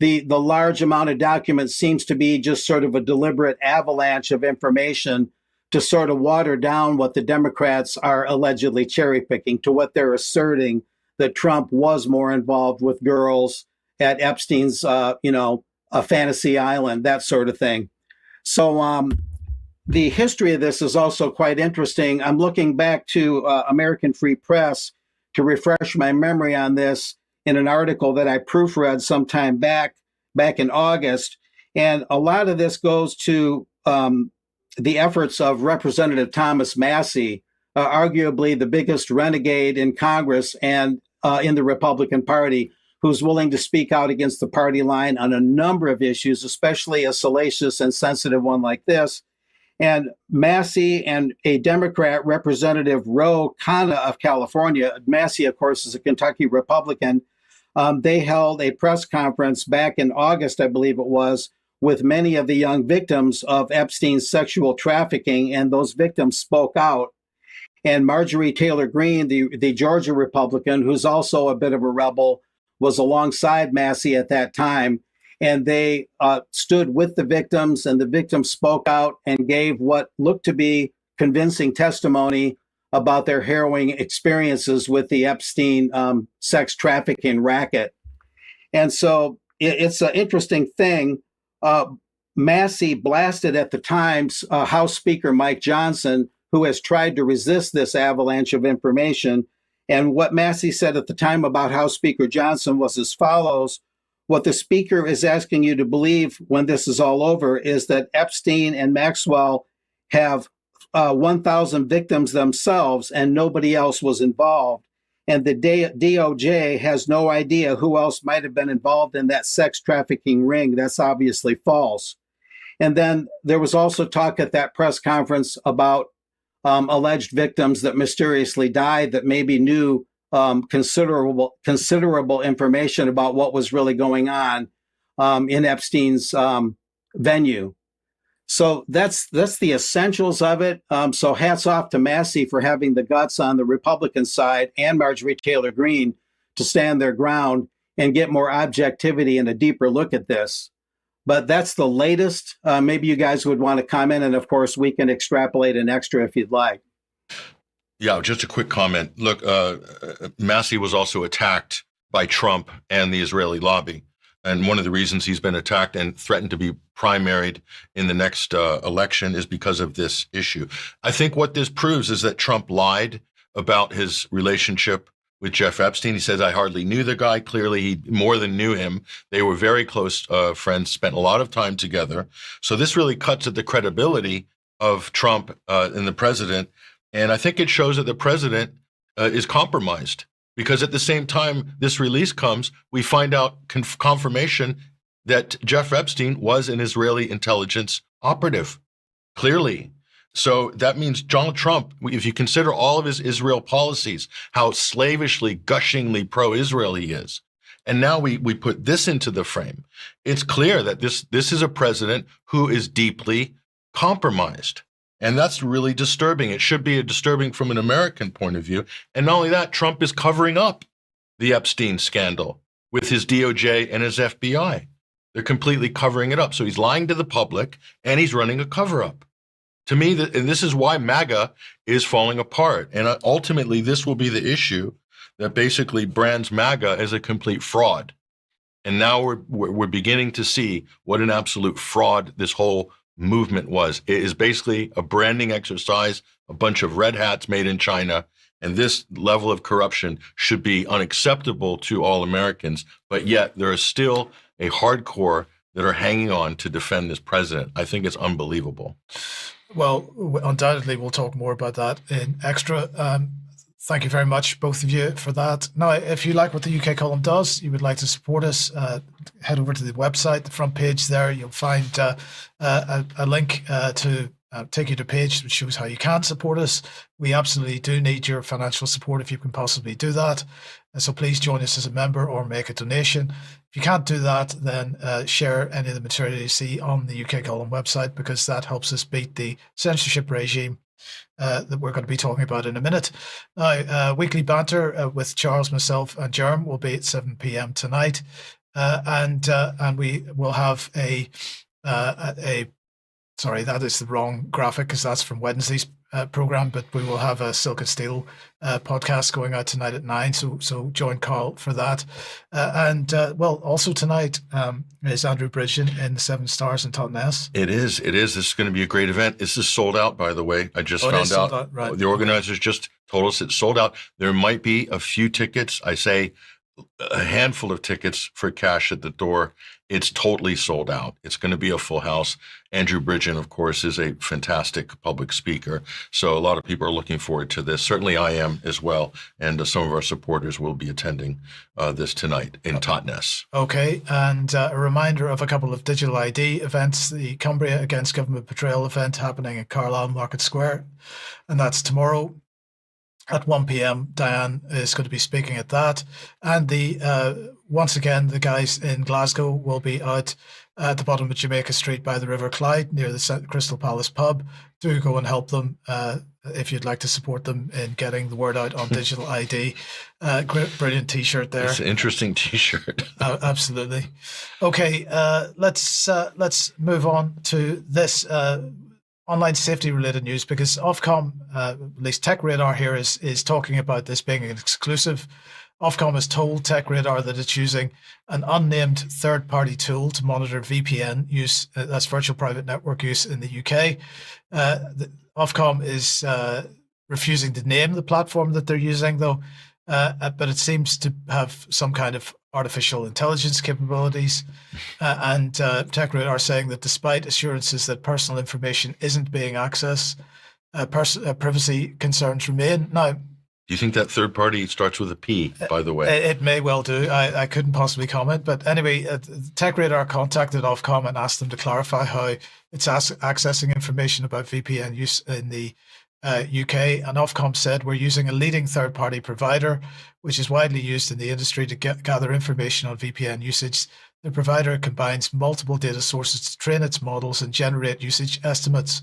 [SPEAKER 5] the large amount of documents seems to be just sort of a deliberate avalanche of information to sort of water down what the Democrats are allegedly cherry picking, to what they're asserting that Trump was more involved with girls at Epstein's, a fantasy island, that sort of thing. So the history of this is also quite interesting. I'm looking back to American Free Press to refresh my memory on this in an article that I proofread sometime back in August. And a lot of this goes to the efforts of Representative Thomas Massie, arguably the biggest renegade in Congress and in the Republican Party, who's willing to speak out against the party line on a number of issues, especially a salacious and sensitive one like this. And Massie and a Democrat, Representative Ro Khanna of California, Massie, of course, is a Kentucky Republican, they held a press conference back in August, I believe it was, with many of the young victims of Epstein's sexual trafficking, and those victims spoke out. And Marjorie Taylor Greene, the Georgia Republican, who's also a bit of a rebel, was alongside Massie at that time. And they stood with the victims, and the victims spoke out and gave what looked to be convincing testimony about their harrowing experiences with the Epstein sex trafficking racket. And so it's an interesting thing. Massie blasted at the time's House Speaker Mike Johnson, who has tried to resist this avalanche of information. And what Massie said at the time about House Speaker Johnson was as follows: what the speaker is asking you to believe when this is all over is that Epstein and Maxwell have 1,000 victims themselves and nobody else was involved. And the DOJ has no idea who else might have been involved in that sex trafficking ring. That's obviously false. And then there was also talk at that press conference about alleged victims that mysteriously died that maybe knew considerable information about what was really going on in Epstein's venue. So that's the essentials of it. So hats off to Massey for having the guts on the Republican side and Marjorie Taylor Greene to stand their ground and get more objectivity and a deeper look at this. But that's the latest. Maybe you guys would want to comment, and of course we can extrapolate an extra if you'd like.
[SPEAKER 2] Yeah, just a quick comment. Look, Massey was also attacked by Trump and the Israeli lobby. And one of the reasons he's been attacked and threatened to be primaried in the next election is because of this issue. I think what this proves is that Trump lied about his relationship with Jeff Epstein. He says, I hardly knew the guy. Clearly, he more than knew him. They were very close friends, spent a lot of time together. So this really cuts at the credibility of Trump and the president. And I think it shows that the president is compromised. Because at the same time this release comes, we find out confirmation that Jeff Epstein was an Israeli intelligence operative, clearly. So that means Donald Trump, if you consider all of his Israel policies, how slavishly, gushingly pro-Israel he is, and now we put this into the frame, it's clear that this is a president who is deeply compromised. And that's really disturbing. It should be disturbing from an American point of view. And not only that, Trump is covering up the Epstein scandal with his DOJ and his FBI. They're completely covering it up. So he's lying to the public and he's running a cover-up. To me, and this is why MAGA is falling apart. And ultimately, this will be the issue that basically brands MAGA as a complete fraud. And now we're beginning to see what an absolute fraud this whole movement was. It is basically a branding exercise, a bunch of red hats made in China, and this level of corruption should be unacceptable to all Americans, but yet there is still a hardcore that are hanging on to defend this president. I think it's unbelievable.
[SPEAKER 1] Well, undoubtedly, we'll talk more about that in extra. Thank you very much, both of you, for that. Now, if you like what the UK column does, you would like to support us, head over to the website, the front page there. You'll find a link to take you to a page which shows how you can support us. We absolutely do need your financial support if you can possibly do that. So please join us as a member or make a donation. If you can't do that, then share any of the material you see on the UK column website, because that helps us beat the censorship regime that we're going to be talking about in a minute. Now, weekly banter with Charles, myself, and Jerm will be at 7 p.m. tonight, and we will have sorry, that is the wrong graphic because that's from Wednesday's program, but we will have a Silk and Steel podcast going out tonight at 9. So join Carl for that. Also tonight is Andrew Bridgen in the 7 Stars in Totnes.
[SPEAKER 2] It is. This is going to be a great event. This is sold out, by the way. I just found out. Right. The organizers just told us it's sold out. There might be a few tickets. I say a handful of tickets for cash at the door. It's totally sold out. It's going to be a full house. Andrew Bridgen, of course, is a fantastic public speaker. So a lot of people are looking forward to this. Certainly I am as well. And some of our supporters will be attending this tonight in Totnes. Okay. And a reminder of a couple of digital ID events. The Cumbria Against Government Betrayal event happening at Carlisle Market Square. And that's tomorrow at 1 p.m. Diane is going to be speaking at that. And once again, the guys in Glasgow will be out at the bottom of Jamaica Street by the River Clyde near the Crystal Palace pub. Do go and help them if you'd like to support them in getting the word out on digital ID. Great, brilliant T-shirt there. It's an interesting T-shirt. Absolutely. Okay, let's move on to this online safety related news, because Ofcom, at least Tech Radar here, is talking about this being an exclusive. Ofcom has told Tech Radar that it's using an unnamed third-party tool to monitor VPN use, that's virtual private network use in the UK. Ofcom is refusing to name the platform that they're using, though, but it seems to have some kind of artificial intelligence capabilities. And Tech Radar are saying that despite assurances that personal information isn't being accessed, privacy concerns remain. Now, Do you think that third party starts with a P, by the way?
[SPEAKER 1] It may well do. I couldn't possibly comment. But anyway, TechRadar contacted Ofcom and asked them to clarify how it's accessing information about VPN use in the UK. And Ofcom said, we're using a leading third-party provider, which is widely used in the industry to gather information on VPN usage. The provider combines multiple data sources to train its models and generate usage estimates.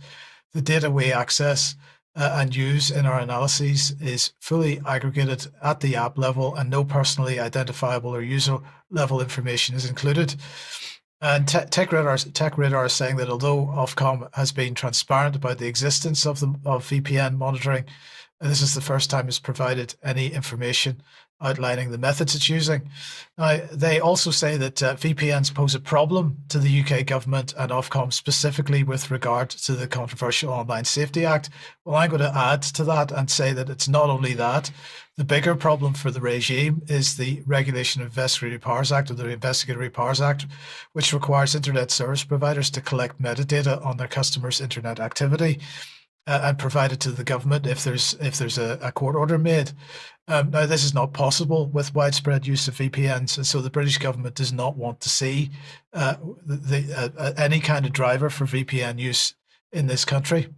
[SPEAKER 1] The data we access and use in our analyses is fully aggregated at the app level, and no personally identifiable or user level information is included. And TechRadar is saying that although Ofcom has been transparent about the existence of VPN monitoring, this is the first time it's provided any information outlining the methods it's using. Now, they also say that VPNs pose a problem to the UK government and Ofcom, specifically with regard to the controversial Online Safety Act. Well, I'm going to add to that and say that it's not only that. The bigger problem for the regime is the Regulation of Investigatory Powers Act, or the Investigatory Powers Act, which requires internet service providers to collect metadata on their customers' internet activity and provide it to the government if there's a court order made. Now, this is not possible with widespread use of VPNs, and so the British government does not want to see any kind of driver for VPN use in this country.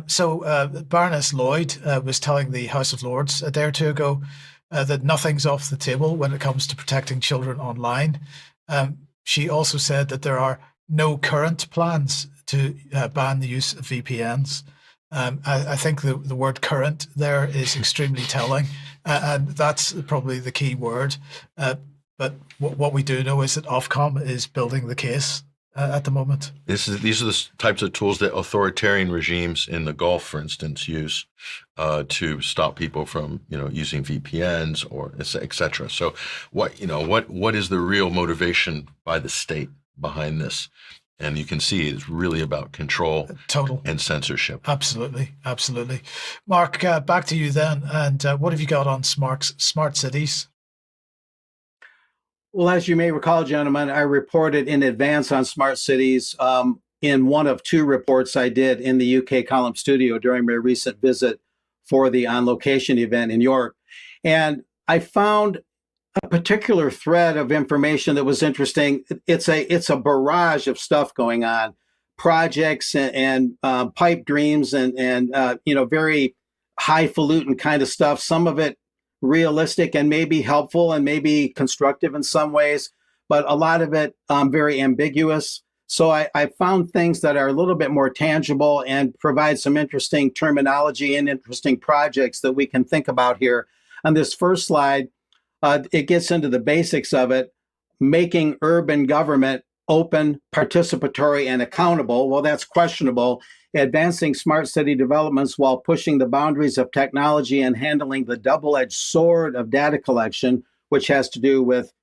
[SPEAKER 1] So Baroness Lloyd was telling the House of Lords a day or two ago that nothing's off the table when it comes to protecting children online. She also said that there are no current plans to ban the use of VPNs. I think the word current there is extremely telling, and that's probably the key word. But what we do know is that Ofcom is building the case at the moment.
[SPEAKER 2] These are the types of tools that authoritarian regimes in the Gulf, for instance, use to stop people from, using VPNs or et cetera. So what is the real motivation by the state behind this? And you can see it's really about control,
[SPEAKER 1] total,
[SPEAKER 2] and censorship.
[SPEAKER 1] Absolutely. Mark, back to you then. And what have you got on smart cities?
[SPEAKER 5] Well, as you may recall, gentlemen, I reported in advance on smart cities in one of two reports I did in the UK column studio during my recent visit for the On Location event in York. And I found a particular thread of information that was interesting. It's a barrage of stuff going on, projects and pipe dreams and very highfalutin kind of stuff. Some of it realistic and maybe helpful and maybe constructive in some ways, but a lot of it very ambiguous. So I found things that are a little bit more tangible and provide some interesting terminology and interesting projects that we can think about here. On this first slide, it gets into the basics of it, making urban government open, participatory, and accountable. Well, that's questionable. Advancing smart city developments while pushing the boundaries of technology and handling the double-edged sword of data collection, which has to do with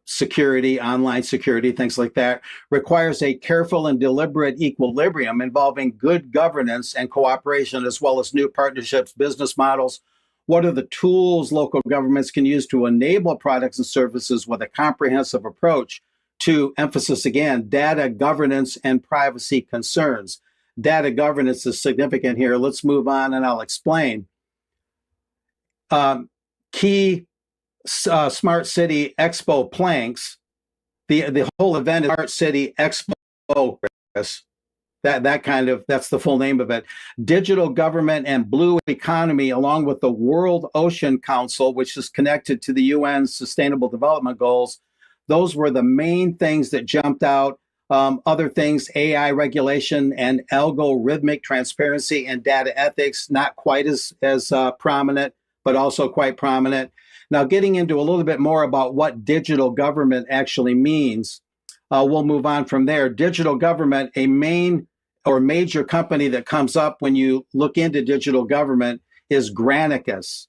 [SPEAKER 5] security, online security, things like that, requires a careful and deliberate equilibrium involving good governance and cooperation, as well as new partnerships, business models. What are the tools local governments can use to enable products and services with a comprehensive approach to, emphasis again, data governance and privacy concerns? Data governance is significant here. Let's move on and I'll explain. Key Smart City Expo planks. The whole event is Smart City Expo, Chris. That's the full name of it. Digital government and blue economy, along with the World Ocean Council, which is connected to the UN Sustainable Development Goals. Those were the main things that jumped out. Other things, AI regulation and algorithmic transparency and data ethics, not quite as prominent, but also quite prominent. Now, getting into a little bit more about what digital government actually means, we'll move on from there. Digital government, a major company that comes up when you look into digital government is Granicus,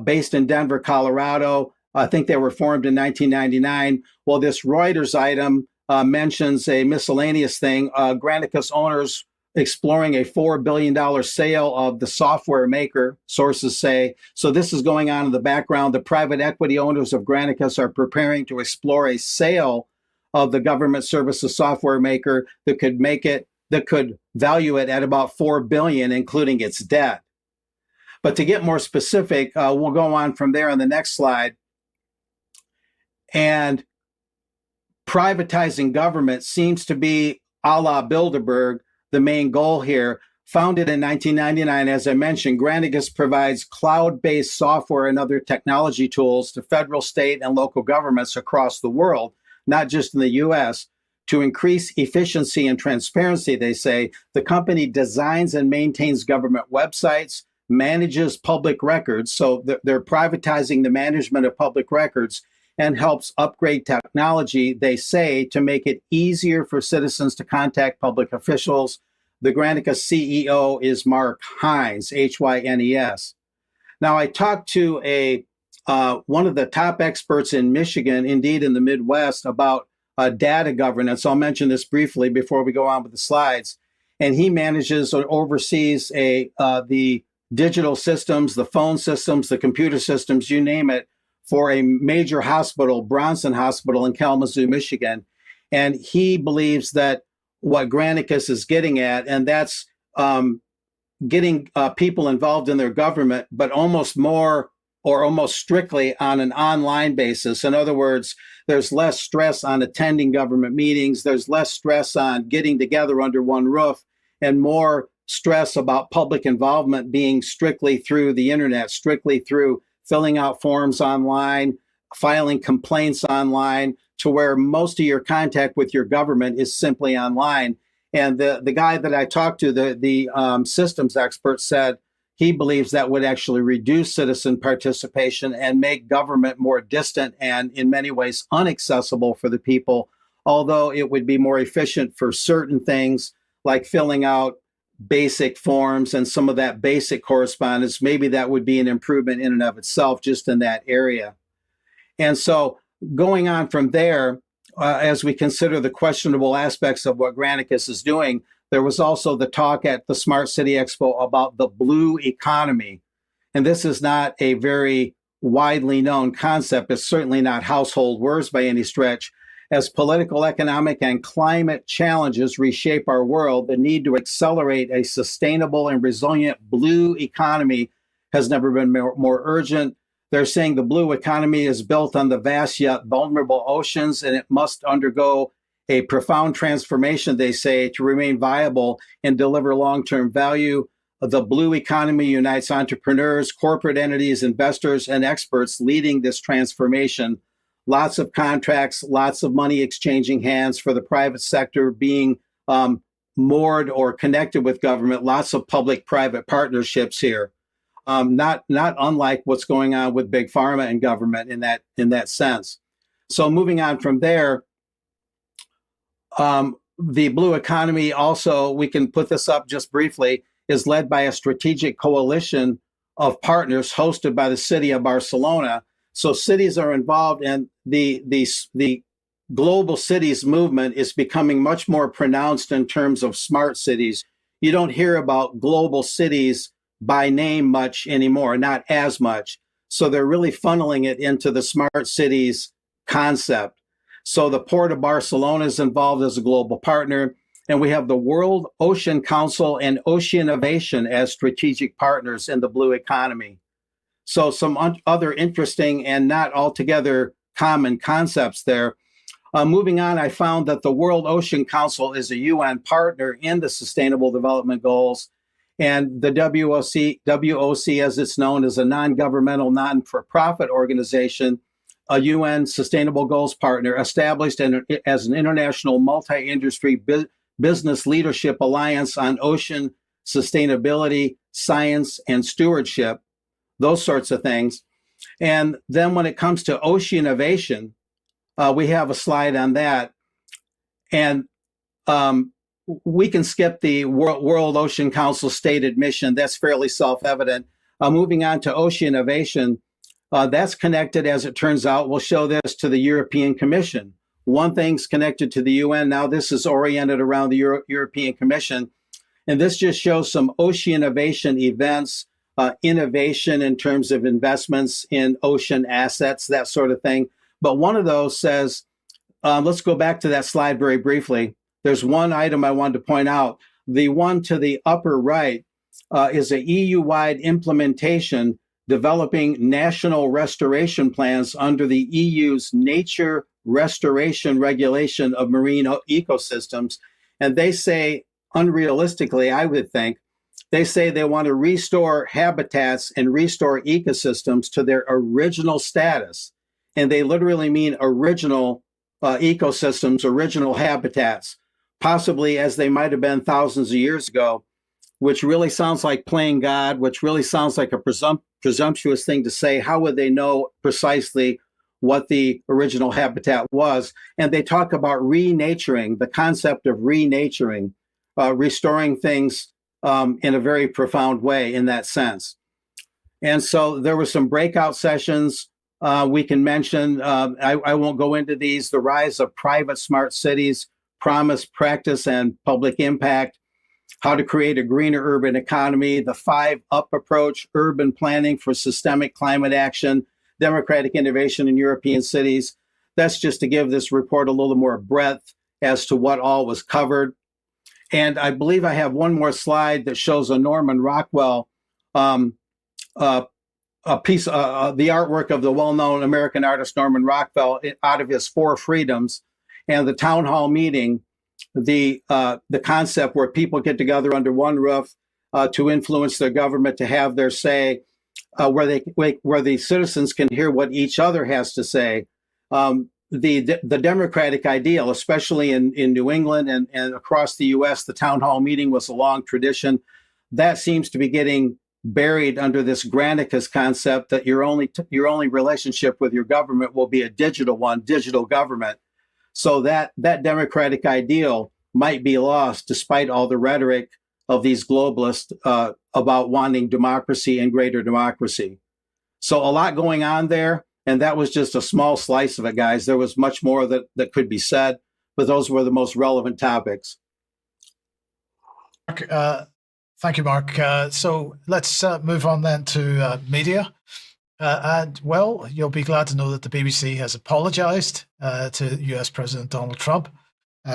[SPEAKER 5] based in Denver, Colorado. I think they were formed in 1999. Well, this Reuters item mentions a miscellaneous thing. Granicus owners exploring a $4 billion sale of the software maker, sources say. So this is going on in the background. The private equity owners of Granicus are preparing to explore a sale of the government services software maker that could value it at about $4 billion, including its debt. But to get more specific, we'll go on from there on the next slide. And privatizing government seems to be, a la Bilderberg, the main goal here. Founded in 1999, as I mentioned, Granicus provides cloud-based software and other technology tools to federal, state, and local governments across the world, not just in the U.S. To increase efficiency and transparency, they say, the company designs and maintains government websites, manages public records, so they're privatizing the management of public records, and helps upgrade technology, they say, to make it easier for citizens to contact public officials. The Granicus CEO is Mark Hines, Hynes. Now, I talked to one of the top experts in Michigan, indeed in the Midwest, about data governance. I'll mention this briefly before we go on with the slides. And he manages or oversees the digital systems, the phone systems, the computer systems, you name it, for a major hospital, Bronson Hospital in Kalamazoo, Michigan. And he believes that what Granicus is getting at, and that's getting people involved in their government, but almost more or almost strictly on an online basis. In other words, there's less stress on attending government meetings. There's less stress on getting together under one roof, and more stress about public involvement being strictly through the internet, strictly through filling out forms online, filing complaints online, to where most of your contact with your government is simply online. And the guy that I talked to, the systems expert, said he believes that would actually reduce citizen participation and make government more distant and in many ways inaccessible for the people, although it would be more efficient for certain things like filling out basic forms and some of that basic correspondence. Maybe that would be an improvement in and of itself just in that area. And so going on from there, as we consider the questionable aspects of what Granicus is doing, there was also the talk at the Smart City Expo about the blue economy. And this is not a very widely known concept. It's certainly not household words by any stretch. As political, economic, and climate challenges reshape our world, the need to accelerate a sustainable and resilient blue economy has never been more urgent. They're saying the blue economy is built on the vast yet vulnerable oceans, and it must undergo a profound transformation, they say, to remain viable and deliver long-term value. The blue economy unites entrepreneurs, corporate entities, investors, and experts leading this transformation. Lots of contracts, lots of money exchanging hands for the private sector being moored or connected with government, lots of public-private partnerships here. Not unlike what's going on with big pharma and government in that sense. So moving on from there, the blue economy also, we can put this up just briefly, is led by a strategic coalition of partners hosted by the city of Barcelona. So cities are involved, and the global cities movement is becoming much more pronounced in terms of smart cities. You don't hear about global cities by name much anymore, not as much. So they're really funneling it into the smart cities concept. So the Port of Barcelona is involved as a global partner, and we have the World Ocean Council and Oceanovation as strategic partners in the blue economy. So some other interesting and not altogether common concepts there. Moving on, I found that the World Ocean Council is a UN partner in the Sustainable Development Goals, and the WOC, as it's known, is a non-governmental, non-for-profit organization, a UN Sustainable Goals partner, established as an international multi-industry business leadership alliance on ocean sustainability, science, and stewardship, those sorts of things. And then when it comes to Oceanovation, we have a slide on that. And we can skip the World Ocean Council stated mission. That's fairly self-evident. Moving on to Oceanovation, that's connected, as it turns out, we'll show this, to the European Commission. One thing's connected to the UN. Now this is oriented around the European Commission. And this just shows some Oceanovation events, innovation in terms of investments in ocean assets, that sort of thing. But one of those says, let's go back to that slide very briefly. There's one item I wanted to point out. The one to the upper right is a EU-wide implementation developing national restoration plans under the EU's Nature Restoration Regulation of Marine Ecosystems. And they say, unrealistically, I would think, they say they want to restore habitats and restore ecosystems to their original status. And they literally mean original ecosystems, original habitats, possibly as they might have been thousands of years ago, which really sounds like playing God, which really sounds like a presumptuous thing to say. How would they know precisely what the original habitat was? And they talk about renaturing, the concept of renaturing, restoring things in a very profound way in that sense. And so there were some breakout sessions. We can mention, I won't go into these, the rise of private smart cities, promise, practice, and public impact, how to create a greener urban economy, the 5-UP approach, urban planning for systemic climate action, democratic innovation in European cities. That's just to give this report a little more breadth as to what all was covered. And I believe I have one more slide that shows a Norman Rockwell a piece, the artwork of the well-known American artist Norman Rockwell out of his Four Freedoms, and the town hall meeting, the concept where people get together under one roof to influence their government, to have their say, where the citizens can hear what each other has to say. The democratic ideal, especially in New England and across the U.S., the town hall meeting was a long tradition. That seems to be getting buried under this Granicus concept that your only relationship with your government will be a digital one, digital government. So that democratic ideal might be lost despite all the rhetoric of these globalists about wanting democracy and greater democracy. So a lot going on there. And that was just a small slice of it, guys. There was much more that could be said, but those were the most relevant topics.
[SPEAKER 1] Thank you, Mark. So let's move on then to media. And, well, you'll be glad to know that the BBC has apologized to US President Donald Trump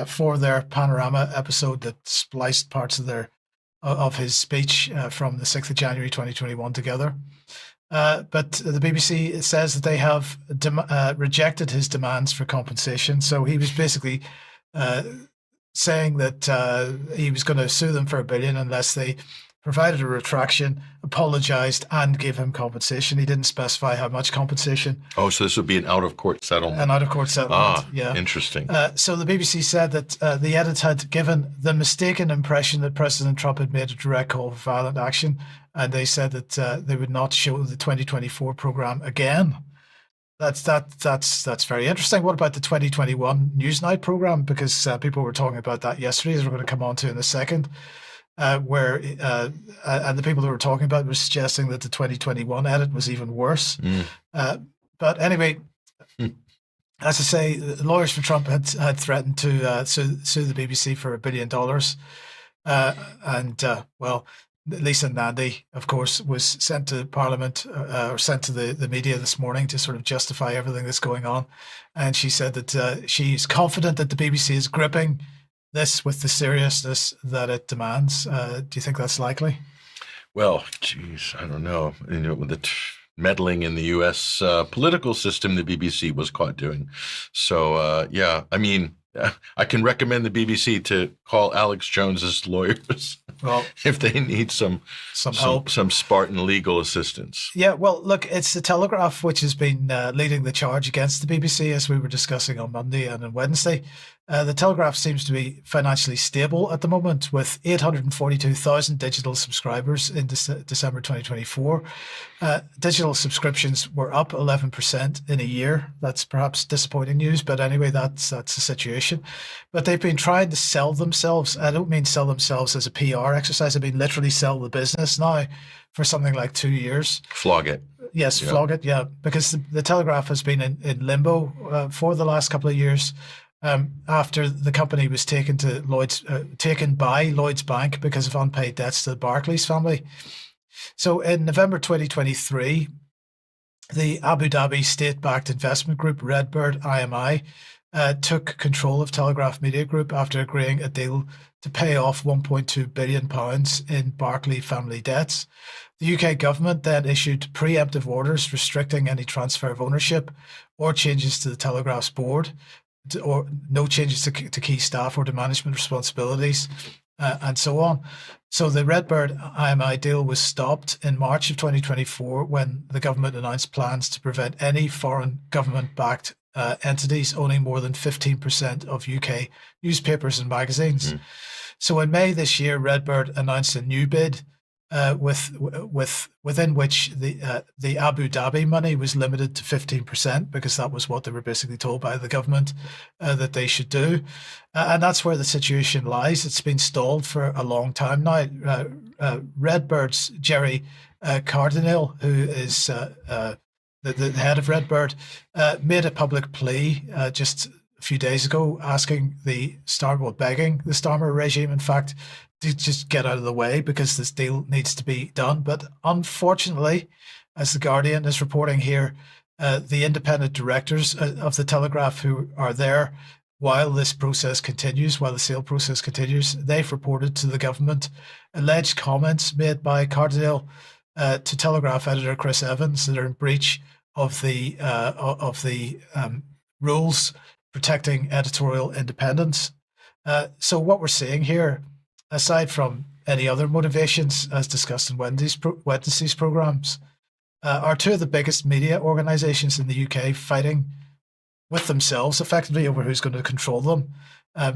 [SPEAKER 1] for their Panorama episode that spliced parts of his speech from the 6th of January 2021 together. But the BBC says that they have rejected his demands for compensation. So he was basically saying that he was going to sue them for $1 billion unless they provided a retraction, apologized, and gave him compensation. He didn't specify how much compensation.
[SPEAKER 2] Oh, so this would be an out-of-court settlement.
[SPEAKER 1] An out-of-court settlement, yeah.
[SPEAKER 2] Interesting.
[SPEAKER 1] So the BBC said that the edit had given the mistaken impression that President Trump had made a direct call for violent action, and they said that they would not show the 2024 program again. That's very interesting. What about the 2021 Newsnight program? Because people were talking about that yesterday, as we're going to come on to in a second. And the people who were talking about were suggesting that the 2021 edit was even worse. But anyway, as I say, the lawyers for Trump had threatened to sue the BBC for $1 billion. Well, Lisa Nandy, of course, was sent to Parliament or sent to the media this morning to sort of justify everything that's going on. And she said that she's confident that the BBC is gripping this with the seriousness that it demands. Do you think that's likely?
[SPEAKER 2] Well, geez, I don't know. With the meddling in the U.S. Political system, the BBC was caught doing. So, yeah, I mean, I can recommend the BBC to call Alex Jones's lawyers if they need some help, some Spartan legal assistance.
[SPEAKER 1] Yeah, well, look, it's the Telegraph which has been leading the charge against the BBC, as we were discussing on Monday and on Wednesday. The Telegraph seems to be financially stable at the moment, with 842,000 digital subscribers in December 2024. Digital subscriptions were up 11% in a year. That's perhaps disappointing news, but anyway, that's the situation. But they've been trying to sell themselves. I don't mean sell themselves as a PR exercise. I mean literally sell the business now for something like 2 years.
[SPEAKER 2] Flog it.
[SPEAKER 1] Yes, yeah. Flog it, yeah, because the Telegraph has been in limbo for the last couple of years. After the company was taken by Lloyd's Bank because of unpaid debts to the Barclays family. So in November 2023, the Abu Dhabi state-backed investment group Redbird IMI took control of Telegraph Media Group after agreeing a deal to pay off £1.2 billion in Barclay family debts. The UK government then issued preemptive orders restricting any transfer of ownership or changes to the Telegraph's board, or no changes to key staff or to management responsibilities, and so on. So the Redbird IMI deal was stopped in March of 2024 when the government announced plans to prevent any foreign government-backed entities owning more than 15% of UK newspapers and magazines. So in May this year, Redbird announced a new bid within which the Abu Dhabi money was limited to 15%, because that was what they were basically told by the government that they should do. And that's where the situation lies. It's been stalled for a long time now. Redbird's Jerry Cardinal, who is the head of Redbird, made a public plea just a few days ago, asking begging the Starmer regime, in fact, to just get out of the way because this deal needs to be done. But unfortunately, as The Guardian is reporting here, the independent directors of the Telegraph who are there while this process continues, while the sale process continues, they've reported to the government alleged comments made by Cardinal to Telegraph editor Chris Evans that are in breach of the rules protecting editorial independence. So what we're seeing here, aside from any other motivations as discussed in Wednesday's programs, are two of the biggest media organizations in the UK fighting with themselves effectively over who's going to control them.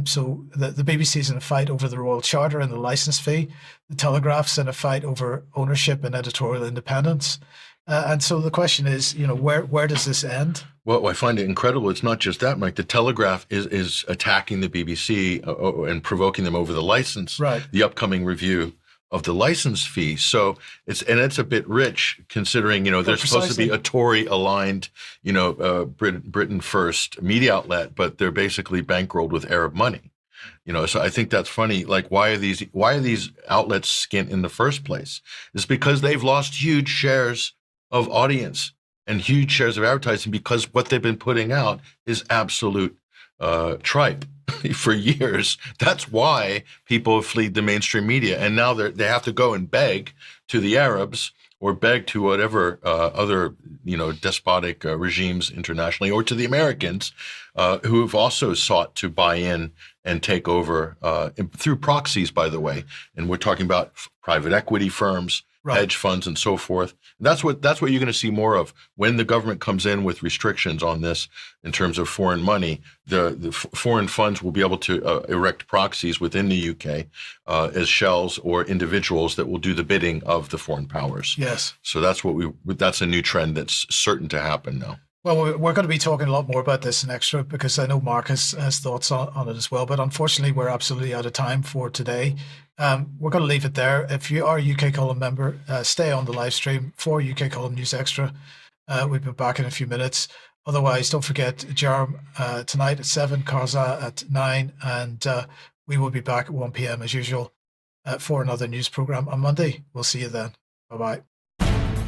[SPEAKER 1] So the BBC's in a fight over the Royal Charter and the licence fee. The Telegraph's in a fight over ownership and editorial independence. And so the question is, where does this end?
[SPEAKER 2] Well, I find it incredible. It's not just that, Mike. The Telegraph is attacking the BBC and provoking them over the license,
[SPEAKER 1] right,
[SPEAKER 2] the upcoming review of the license fee. So it's a bit rich considering, they're supposed to be a Tory-aligned, Britain First media outlet, but they're basically bankrolled with Arab money. So I think that's funny. Like, why are these outlets skint in the first place? It's because they've lost huge shares of audience and huge shares of advertising because what they've been putting out is absolute tripe for years. That's why people have fled the mainstream media, and now they have to go and beg to the Arabs or beg to whatever other despotic regimes internationally, or to the Americans who have also sought to buy in and take over through proxies, by the way. And we're talking about private equity firms, right, hedge funds, and so forth. And that's what you're going to see more of when the government comes in with restrictions on this in terms of foreign money. The foreign funds will be able to erect proxies within the UK as shells or individuals that will do the bidding of the foreign powers.
[SPEAKER 1] Yes.
[SPEAKER 2] So that's a new trend that's certain to happen now.
[SPEAKER 1] Well, we're going to be talking a lot more about this in Extra because I know Mark has thoughts on it as well. But unfortunately, we're absolutely out of time for today. We're going to leave it there. If you are a UK Column member, stay on the live stream for UK Column News Extra. We'll be back in a few minutes. Otherwise, don't forget Jerem tonight at 7, Gaza at 9, and we will be back at 1 p.m. as usual for another news program on Monday. We'll see you then. Bye-bye.